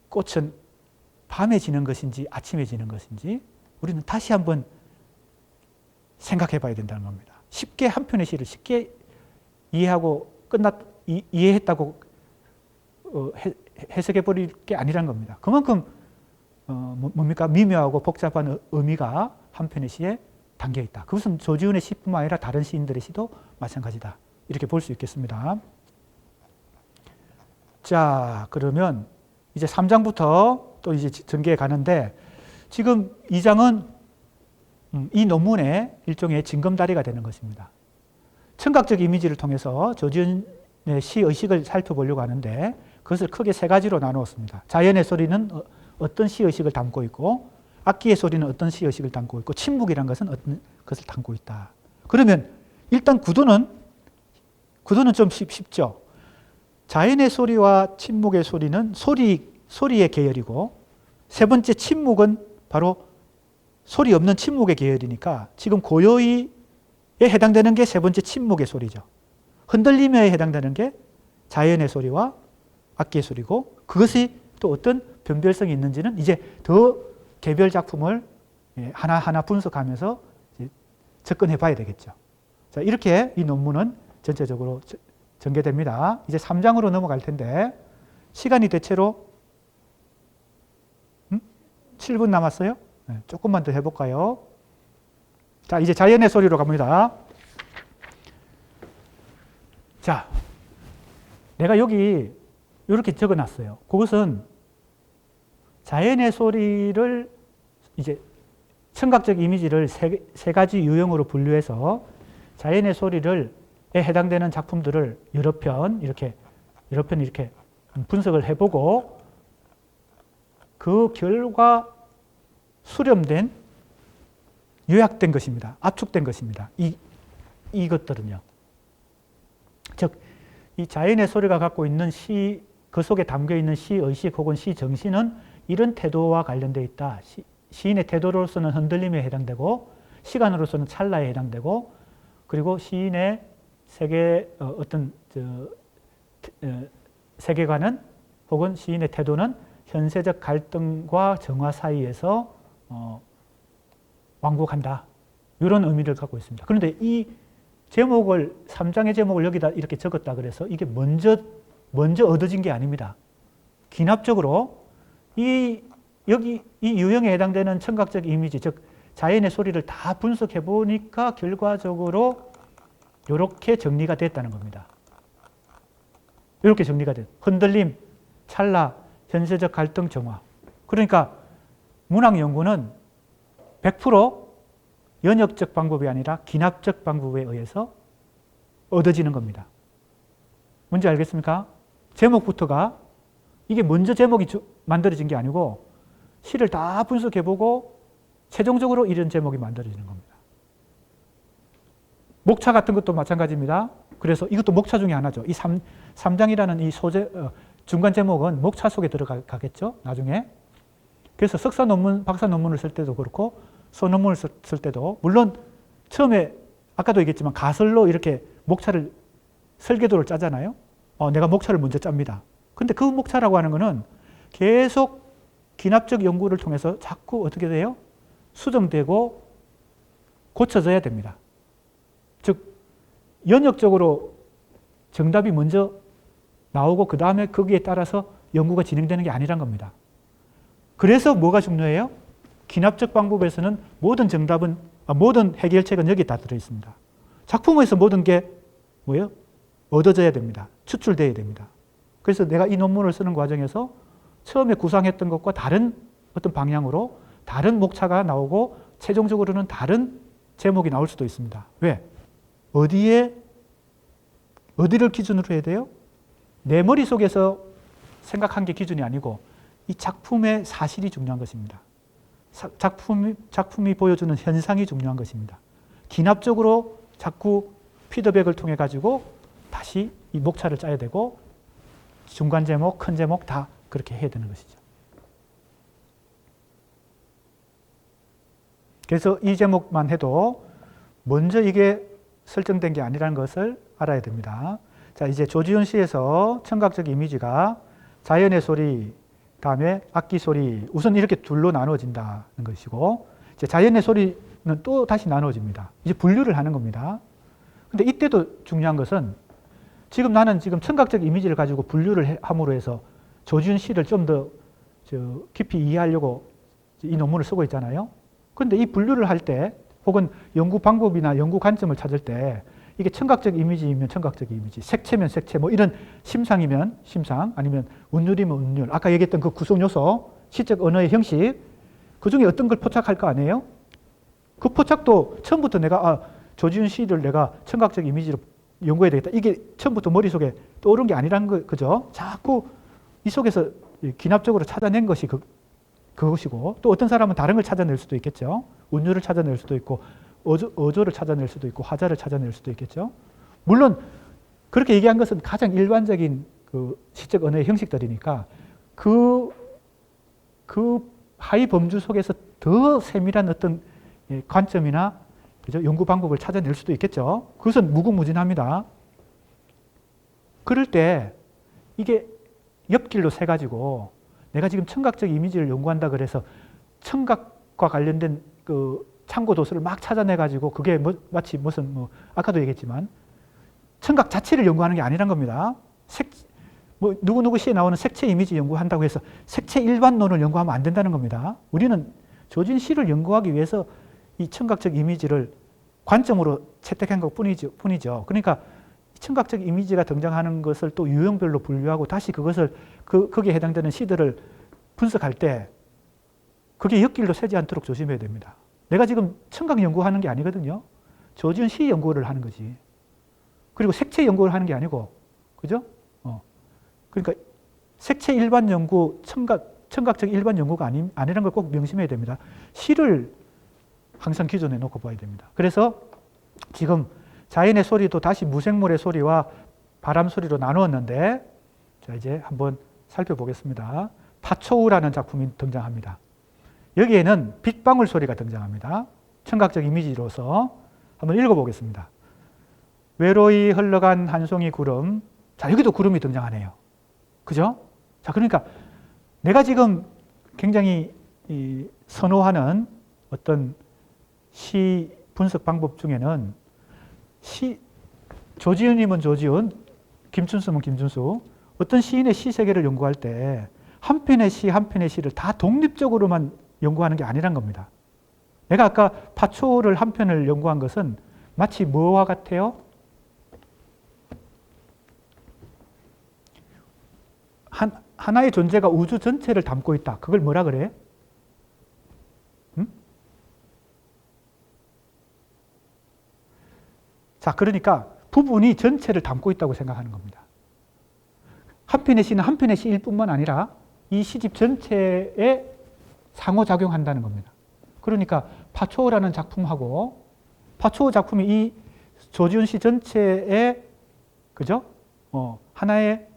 꽃은 밤에 지는 것인지 아침에 지는 것인지 우리는 다시 한번 생각해 봐야 된다는 겁니다. 쉽게 한 편의 시를 쉽게 이해하고 이해했다고 해석해 버릴 게 아니란 겁니다. 그만큼 뭡니까? 미묘하고 복잡한 의미가 한 편의 시에 담겨 있다. 그것은 조지훈의 시뿐만 아니라 다른 시인들의 시도 마찬가지다. 이렇게 볼 수 있겠습니다. 자, 그러면 이제 3장부터 또 이제 전개해 가는데 지금 2장은 이 논문의 일종의 징검다리가 되는 것입니다. 청각적 이미지를 통해서 조지훈의 시 의식을 살펴보려고 하는데 그것을 크게 세 가지로 나누었습니다. 자연의 소리는 어떤 시 의식을 담고 있고, 악기의 소리는 어떤 시 의식을 담고 있고, 침묵이란 것은 어떤 것을 담고 있다. 그러면 일단 구도는 좀 쉽죠. 자연의 소리와 침묵의 소리는 소리의 계열이고, 세 번째 침묵은 바로 소리 없는 침묵의 계열이니까 지금 고요히에 해당되는 게 세 번째 침묵의 소리죠. 흔들림에 해당되는 게 자연의 소리와 악기의 소리고, 그것이 또 어떤 변별성이 있는지는 이제 더 개별 작품을 하나하나 분석하면서 접근해 봐야 되겠죠. 자, 이렇게 이 논문은 전체적으로 전개됩니다. 이제 3장으로 넘어갈 텐데 시간이 대체로 7분 남았어요. 네, 조금만 더 해볼까요? 자, 이제 자연의 소리로 갑니다. 자, 내가 여기 이렇게 적어놨어요. 그것은 자연의 소리를 이제 청각적 이미지를 세 가지 유형으로 분류해서 자연의 소리를 해당되는 작품들을 여러 편 이렇게 분석을 해보고 그 결과 수렴된 요약된 것입니다. 압축된 것입니다. 이것들은요. 즉, 이 자연의 소리가 갖고 있는 그 속에 담겨 있는 시의식 혹은 시정신은 이런 태도와 관련되어 있다. 시인의 태도로서는 흔들림에 해당되고, 시간으로서는 찰나에 해당되고, 그리고 시인의 세계관은 혹은 시인의 태도는 현세적 갈등과 정화 사이에서 왕국한다. 이런 의미를 갖고 있습니다. 그런데 이 제목을 3장의 제목을 여기다 이렇게 적었다 그래서 이게 먼저 얻어진 게 아닙니다. 기납적으로 이 유형에 해당되는 청각적 이미지, 즉 자연의 소리를 다 분석해 보니까 결과적으로 이렇게 정리가 됐다는 겁니다. 이렇게 정리가 됐. 흔들림, 찰나, 현세적 갈등, 정화. 그러니까 문학 연구는 100% 연역적 방법이 아니라 기납적 방법에 의해서 얻어지는 겁니다. 뭔지 알겠습니까? 제목부터가 이게 먼저 제목이 만들어진 게 아니고 시를 다 분석해보고 최종적으로 이런 제목이 만들어지는 겁니다. 목차 같은 것도 마찬가지입니다. 그래서 이것도 목차 중에 하나죠. 이 3장이라는 이 소재, 중간 제목은 목차 속에 들어가겠죠. 나중에. 그래서 석사 논문, 박사 논문을 쓸 때도 그렇고 소논문을 쓸 때도 물론 처음에 아까도 얘기했지만 가설로 이렇게 목차를 설계도를 짜잖아요. 내가 목차를 먼저 짭니다. 근데 그 목차라고 하는 거는 계속 기납적 연구를 통해서 자꾸 어떻게 돼요? 수정되고 고쳐져야 됩니다. 즉 연역적으로 정답이 먼저 나오고 그 다음에 거기에 따라서 연구가 진행되는 게 아니란 겁니다. 그래서 뭐가 중요해요? 기납적 방법에서는 모든 정답은, 모든 해결책은 여기 다 들어있습니다. 작품에서 모든 게 뭐예요? 얻어져야 됩니다. 추출돼야 됩니다. 그래서 내가 이 논문을 쓰는 과정에서 처음에 구상했던 것과 다른 어떤 방향으로 다른 목차가 나오고 최종적으로는 다른 제목이 나올 수도 있습니다. 왜? 어디를 기준으로 해야 돼요? 내 머릿속에서 생각한 게 기준이 아니고 이 작품의 사실이 중요한 것입니다. 작품이 보여주는 현상이 중요한 것입니다. 기납적으로 자꾸 피드백을 통해 가지고 다시 이 목차를 짜야 되고 중간 제목, 큰 제목 다 그렇게 해야 되는 것이죠. 그래서 이 제목만 해도 먼저 이게 설정된 게 아니라는 것을 알아야 됩니다. 자, 이제 조지훈 시에서 청각적 이미지가 자연의 소리, 다음에 악기 소리, 우선 이렇게 둘로 나누어진다는 것이고, 이제 자연의 소리는 또 다시 나누어집니다. 이제 분류를 하는 겁니다. 근데 이때도 중요한 것은 지금 나는 지금 청각적 이미지를 가지고 분류를 함으로 해서 조지훈 시를 좀 더 깊이 이해하려고 이 논문을 쓰고 있잖아요. 그런데 이 분류를 할 때 혹은 연구 방법이나 연구 관점을 찾을 때 이게 청각적 이미지이면 청각적 이미지, 색채면 색채, 뭐 이런 심상이면 심상, 아니면 운율이면 운율, 아까 얘기했던 그 구성 요소, 시적 언어의 형식, 그 중에 어떤 걸 포착할 거 아니에요? 그 포착도 처음부터 내가 조지훈 시를 내가 청각적 이미지로 연구해야 되겠다. 이게 처음부터 머릿속에 떠오른 게 아니라는 거죠. 자꾸 이 속에서 기납적으로 찾아낸 것이 그것이고, 또 어떤 사람은 다른 걸 찾아낼 수도 있겠죠. 운율을 찾아낼 수도 있고, 어조를 찾아낼 수도 있고, 화자를 찾아낼 수도 있겠죠. 물론 그렇게 얘기한 것은 가장 일반적인 그 시적 언어의 형식들이니까 그 하위 범주 속에서 더 세밀한 어떤 관점이나 그죠? 연구 방법을 찾아낼 수도 있겠죠. 그것은 무궁무진합니다. 그럴 때 이게 옆길로 새 가지고 내가 지금 청각적 이미지를 연구한다 그래서 청각과 관련된 그 참고 도서를 막 찾아내 가지고 그게 마치 무슨 아까도 얘기했지만 청각 자체를 연구하는 게 아니란 겁니다. 누구 시에 나오는 색채 이미지 연구한다고 해서 색채 일반론을 연구하면 안 된다는 겁니다. 우리는 조지훈 시를 연구하기 위해서 이 청각적 이미지를 관점으로 채택한 것 뿐이죠. 그러니까 청각적 이미지가 등장하는 것을 또 유형별로 분류하고 다시 그것을 거기에 해당되는 시들을 분석할 때 그게 옆길로 새지 않도록 조심해야 됩니다. 내가 지금 청각 연구하는 게 아니거든요. 조지훈 시 연구를 하는 거지. 그리고 색채 연구를 하는 게 아니고, 그죠? 그러니까 색채 일반 연구, 청각적 일반 연구가 아니라는 걸 꼭 명심해야 됩니다. 시를 항상 기존에 놓고 봐야 됩니다. 그래서 지금 자연의 소리도 다시 무생물의 소리와 바람 소리로 나누었는데, 자, 이제 한번 살펴보겠습니다. 파초우라는 작품이 등장합니다. 여기에는 빗방울 소리가 등장합니다. 청각적 이미지로서 한번 읽어보겠습니다. 외로이 흘러간 한 송이 구름. 자, 여기도 구름이 등장하네요. 그죠? 자, 그러니까 내가 지금 굉장히 선호하는 어떤 시 분석 방법 중에는 조지훈이면 조지훈, 김춘수면 김춘수, 어떤 시인의 시 세계를 연구할 때 한 편의 시를 다 독립적으로만 연구하는 게 아니란 겁니다. 내가 아까 파초를 한 편을 연구한 것은 마치 뭐와 같아요? 하나의 존재가 우주 전체를 담고 있다. 그걸 뭐라 그래? 자, 그러니까 부분이 전체를 담고 있다고 생각하는 겁니다. 한 편의 시는 한 편의 시일 뿐만 아니라 이 시집 전체에 상호작용한다는 겁니다. 그러니까 파초라는 작품하고 파초 작품이 이 조지훈 시 전체에 그죠? 하나의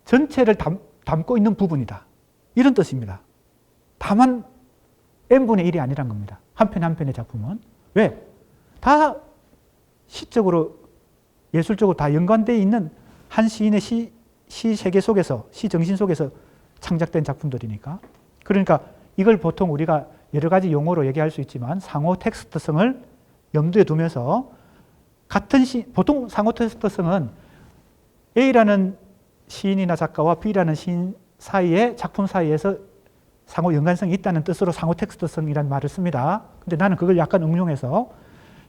전체를 담고 있는 부분이다. 이런 뜻입니다. 다만 n분의 1이 아니란 겁니다. 한 편 한 편의 작품은. 왜? 다 시적으로 예술적으로 다 연관되어 있는 한 시인의 시 세계 속에서, 시 정신 속에서 창작된 작품들이니까. 그러니까 이걸 보통 우리가 여러 가지 용어로 얘기할 수 있지만 상호 텍스트성을 염두에 두면서 보통 상호 텍스트성은 A라는 시인이나 작가와 B라는 시인 사이에 작품 사이에서 상호 연관성이 있다는 뜻으로 상호 텍스트성이라는 말을 씁니다. 근데 나는 그걸 약간 응용해서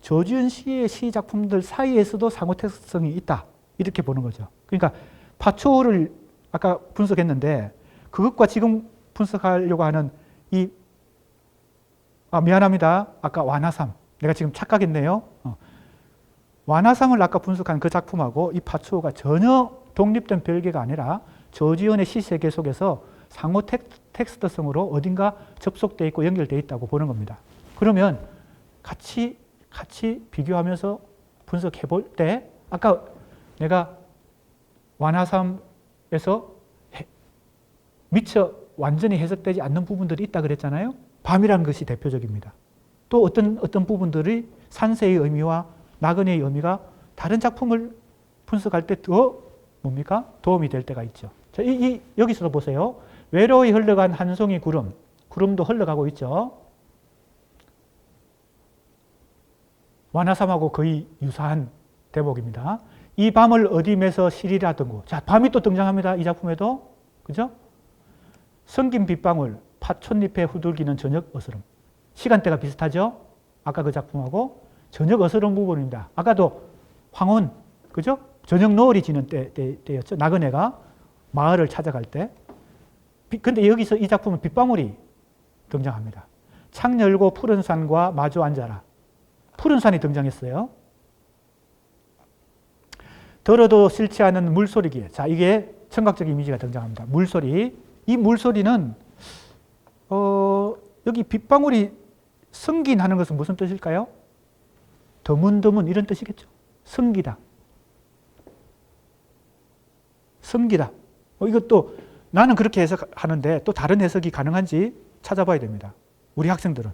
조지훈 시의 시 작품들 사이에서도 상호 텍스트성이 있다. 이렇게 보는 거죠. 그러니까 파초를 아까 분석했는데 그것과 지금 분석하려고 하는 미안합니다. 아까 완화삼. 내가 지금 착각했네요. 완화삼을 아까 분석한 그 작품하고 이 파초가 전혀 독립된 별개가 아니라 조지훈의 시 세계 속에서 상호 텍스트성으로 어딘가 접속되어 있고 연결되어 있다고 보는 겁니다. 그러면 같이 비교하면서 분석해 볼 때 아까 내가 완화삼에서 미처 완전히 해석되지 않는 부분들이 있다 그랬잖아요. 밤이라는 것이 대표적입니다. 또 어떤 부분들이 산세의 의미와 나그네의 의미가 다른 작품을 분석할 때 더 뭡니까? 도움이 될 때가 있죠. 자, 여기서도 보세요. 외로이 흘러간 한 송이 구름도 흘러가고 있죠. 완화삼하고 거의 유사한 대목입니다. 이 밤을 어디에서 시리라 등고. 자, 밤이 또 등장합니다. 이 작품에도. 그죠? 성긴 빗방울, 파촌잎에 후들기는 저녁 어스름. 시간대가 비슷하죠? 아까 그 작품하고. 저녁 어스름 부분입니다. 아까도 황혼, 그죠? 저녁 노을이 지는 때였죠. 나그네가 마을을 찾아갈 때. 근데 여기서 이 작품은 빗방울이 등장합니다. 창 열고 푸른 산과 마주 앉아라. 푸른 산이 등장했어요. 들어도 싫지 않은 물소리기에. 자, 이게 청각적 이미지가 등장합니다. 물소리. 이 물소리는 여기 빗방울이 성긴하는 것은 무슨 뜻일까요? 드문드문 이런 뜻이겠죠. 성기다. 성기다. 이것도 나는 그렇게 해석하는데 또 다른 해석이 가능한지 찾아봐야 됩니다. 우리 학생들은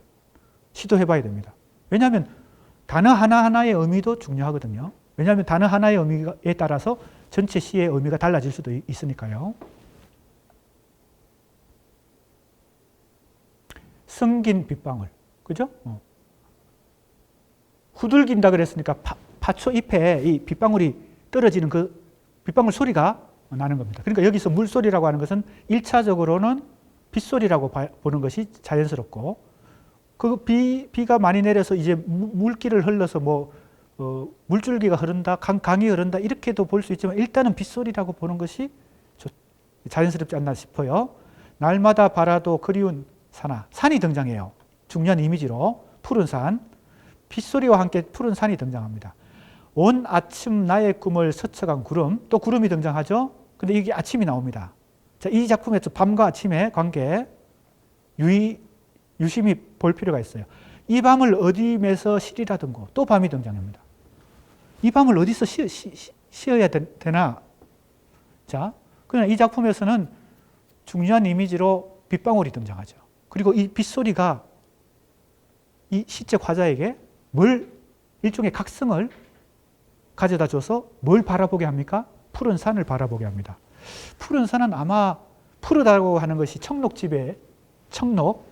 시도해 봐야 됩니다. 왜냐하면 단어 하나하나의 의미도 중요하거든요. 왜냐하면 단어 하나의 의미에 따라서 전체 시의 의미가 달라질 수도 있으니까요. 성긴 빗방울. 그죠? 후들긴다 그랬으니까 파초 잎에 이 빗방울이 떨어지는 그 빗방울 소리가 나는 겁니다. 그러니까 여기서 물소리라고 하는 것은 1차적으로는 빗소리라고 보는 것이 자연스럽고, 그 비가 많이 내려서 이제 물길을 흘러서 물줄기가 흐른다, 강이 흐른다 이렇게도 볼 수 있지만 일단은 빗소리라고 보는 것이 자연스럽지 않나 싶어요. 날마다 바라도 그리운 산이 등장해요. 중요한 이미지로 푸른 산, 빗소리와 함께 푸른 산이 등장합니다. 온 아침 나의 꿈을 스쳐간 구름, 또 구름이 등장하죠. 근데 이게 아침이 나옵니다. 자, 이 작품에서 밤과 아침의 관계 유심히 볼 필요가 있어요. 이 밤을 어디에서 쉬리라든고, 또 밤이 등장합니다. 이 밤을 어디서 쉬어야 되나? 자, 그러나 이 작품에서는 중요한 이미지로 빗방울이 등장하죠. 그리고 이 빗소리가 이 시적 화자에게 일종의 각성을 가져다 줘서 뭘 바라보게 합니까? 푸른 산을 바라보게 합니다. 푸른 산은 아마 푸르다고 하는 것이 청록집의 청록,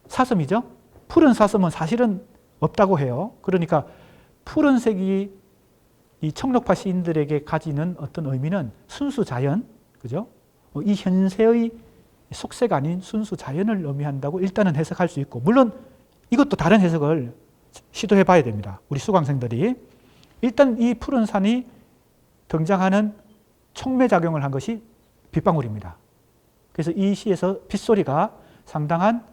사슴이죠. 푸른 사슴은 사실은 없다고 해요. 그러니까 푸른색이 이 청록파 시인들에게 가지는 어떤 의미는 순수 자연, 그죠? 이 현세의 속세가 아닌 순수 자연을 의미한다고 일단은 해석할 수 있고, 물론 이것도 다른 해석을 시도해 봐야 됩니다. 우리 수강생들이. 일단 이 푸른 산이 등장하는 촉매작용을 한 것이 빗방울입니다. 그래서 이 시에서 빗소리가 상당한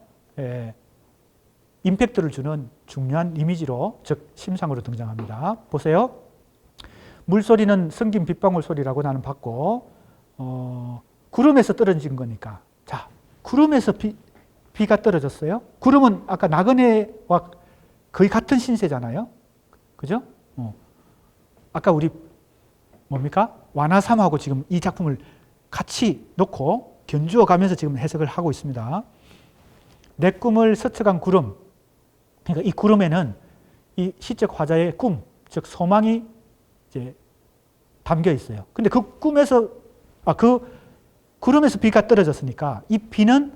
임팩트를 주는 중요한 이미지로, 즉 심상으로 등장합니다. 보세요. 물소리는 성긴 빗방울 소리라고 나는 봤고, 구름에서 떨어진 거니까. 자, 구름에서 비가 떨어졌어요. 구름은 아까 나그네와 거의 같은 신세잖아요. 그죠? 아까 우리 뭡니까? 완화삼하고 지금 이 작품을 같이 놓고 견주어 가면서 지금 해석을 하고 있습니다. 내 꿈을 스쳐간 구름. 그러니까 이 구름에는 이 시적 화자의 꿈, 즉 소망이 이제 담겨 있어요. 근데 그 구름에서 비가 떨어졌으니까 이 비는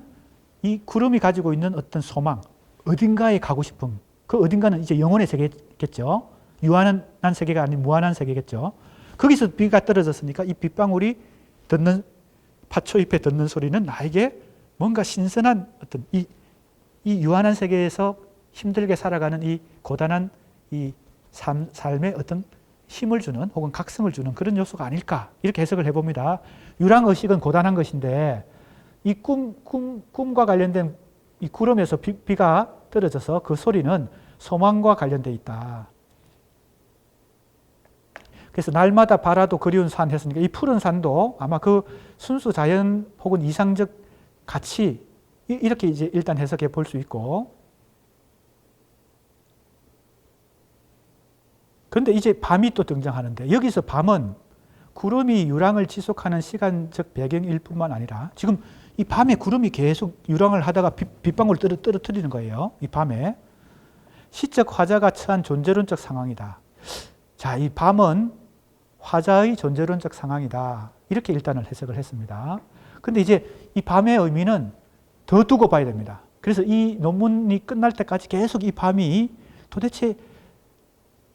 이 구름이 가지고 있는 어떤 소망, 어딘가에 가고 싶음, 그 어딘가는 이제 영혼의 세계겠죠. 유한한 세계가 아닌 무한한 세계겠죠. 거기서 비가 떨어졌으니까 이 빗방울이 파초잎에 듣는 소리는 나에게 뭔가 신선한 어떤 이 유한한 세계에서 힘들게 살아가는 이 고단한 이 삶의 어떤 힘을 주는 혹은 각성을 주는 그런 요소가 아닐까, 이렇게 해석을 해봅니다. 유랑의식은 고단한 것인데 이 꿈과 관련된 이 구름에서 비가 떨어져서 그 소리는 소망과 관련되어 있다. 그래서 날마다 바라도 그리운 산 했으니까 이 푸른 산도 아마 그 순수 자연 혹은 이상적 가치, 이렇게 이제 일단 해석해 볼 수 있고, 그런데 이제 밤이 또 등장하는데, 여기서 밤은 구름이 유랑을 지속하는 시간적 배경일 뿐만 아니라 지금 이 밤에 구름이 계속 유랑을 하다가 빗방울을 떨어뜨리는 거예요. 이 밤에 시적 화자가 처한 존재론적 상황이다. 자, 이 밤은 화자의 존재론적 상황이다. 이렇게 일단은 해석을 했습니다. 근데 이제 이 밤의 의미는 더 두고 봐야 됩니다. 그래서 이 논문이 끝날 때까지 계속 이 밤이 도대체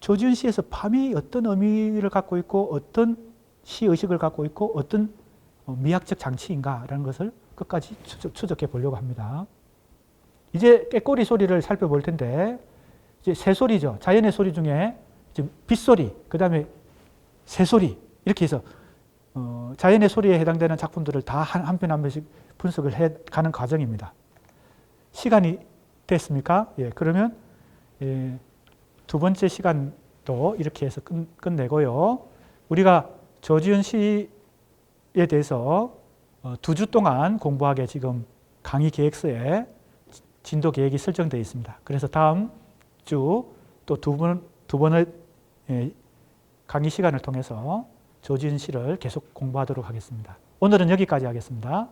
조지훈 시에서 밤이 어떤 의미를 갖고 있고 어떤 시의식을 갖고 있고 어떤 미학적 장치인가라는 것을 끝까지 추적해 보려고 합니다. 이제 꾀꼬리 소리를 살펴볼 텐데 이제 새소리죠. 자연의 소리 중에 지금 빗소리, 그 다음에 새소리 이렇게 해서 자연의 소리에 해당되는 작품들을 다 한 편 한 편씩 분석을 해가는 과정입니다. 시간이 됐습니까? 예, 그러면 두 번째 시간도 이렇게 해서 끝내고요. 우리가 조지훈 시에 대해서 2주 동안 공부하게 지금 강의 계획서에 진도 계획이 설정되어 있습니다. 그래서 다음 주 또 두 번의 강의 시간을 통해서 조지훈 시를 계속 공부하도록 하겠습니다. 오늘은 여기까지 하겠습니다.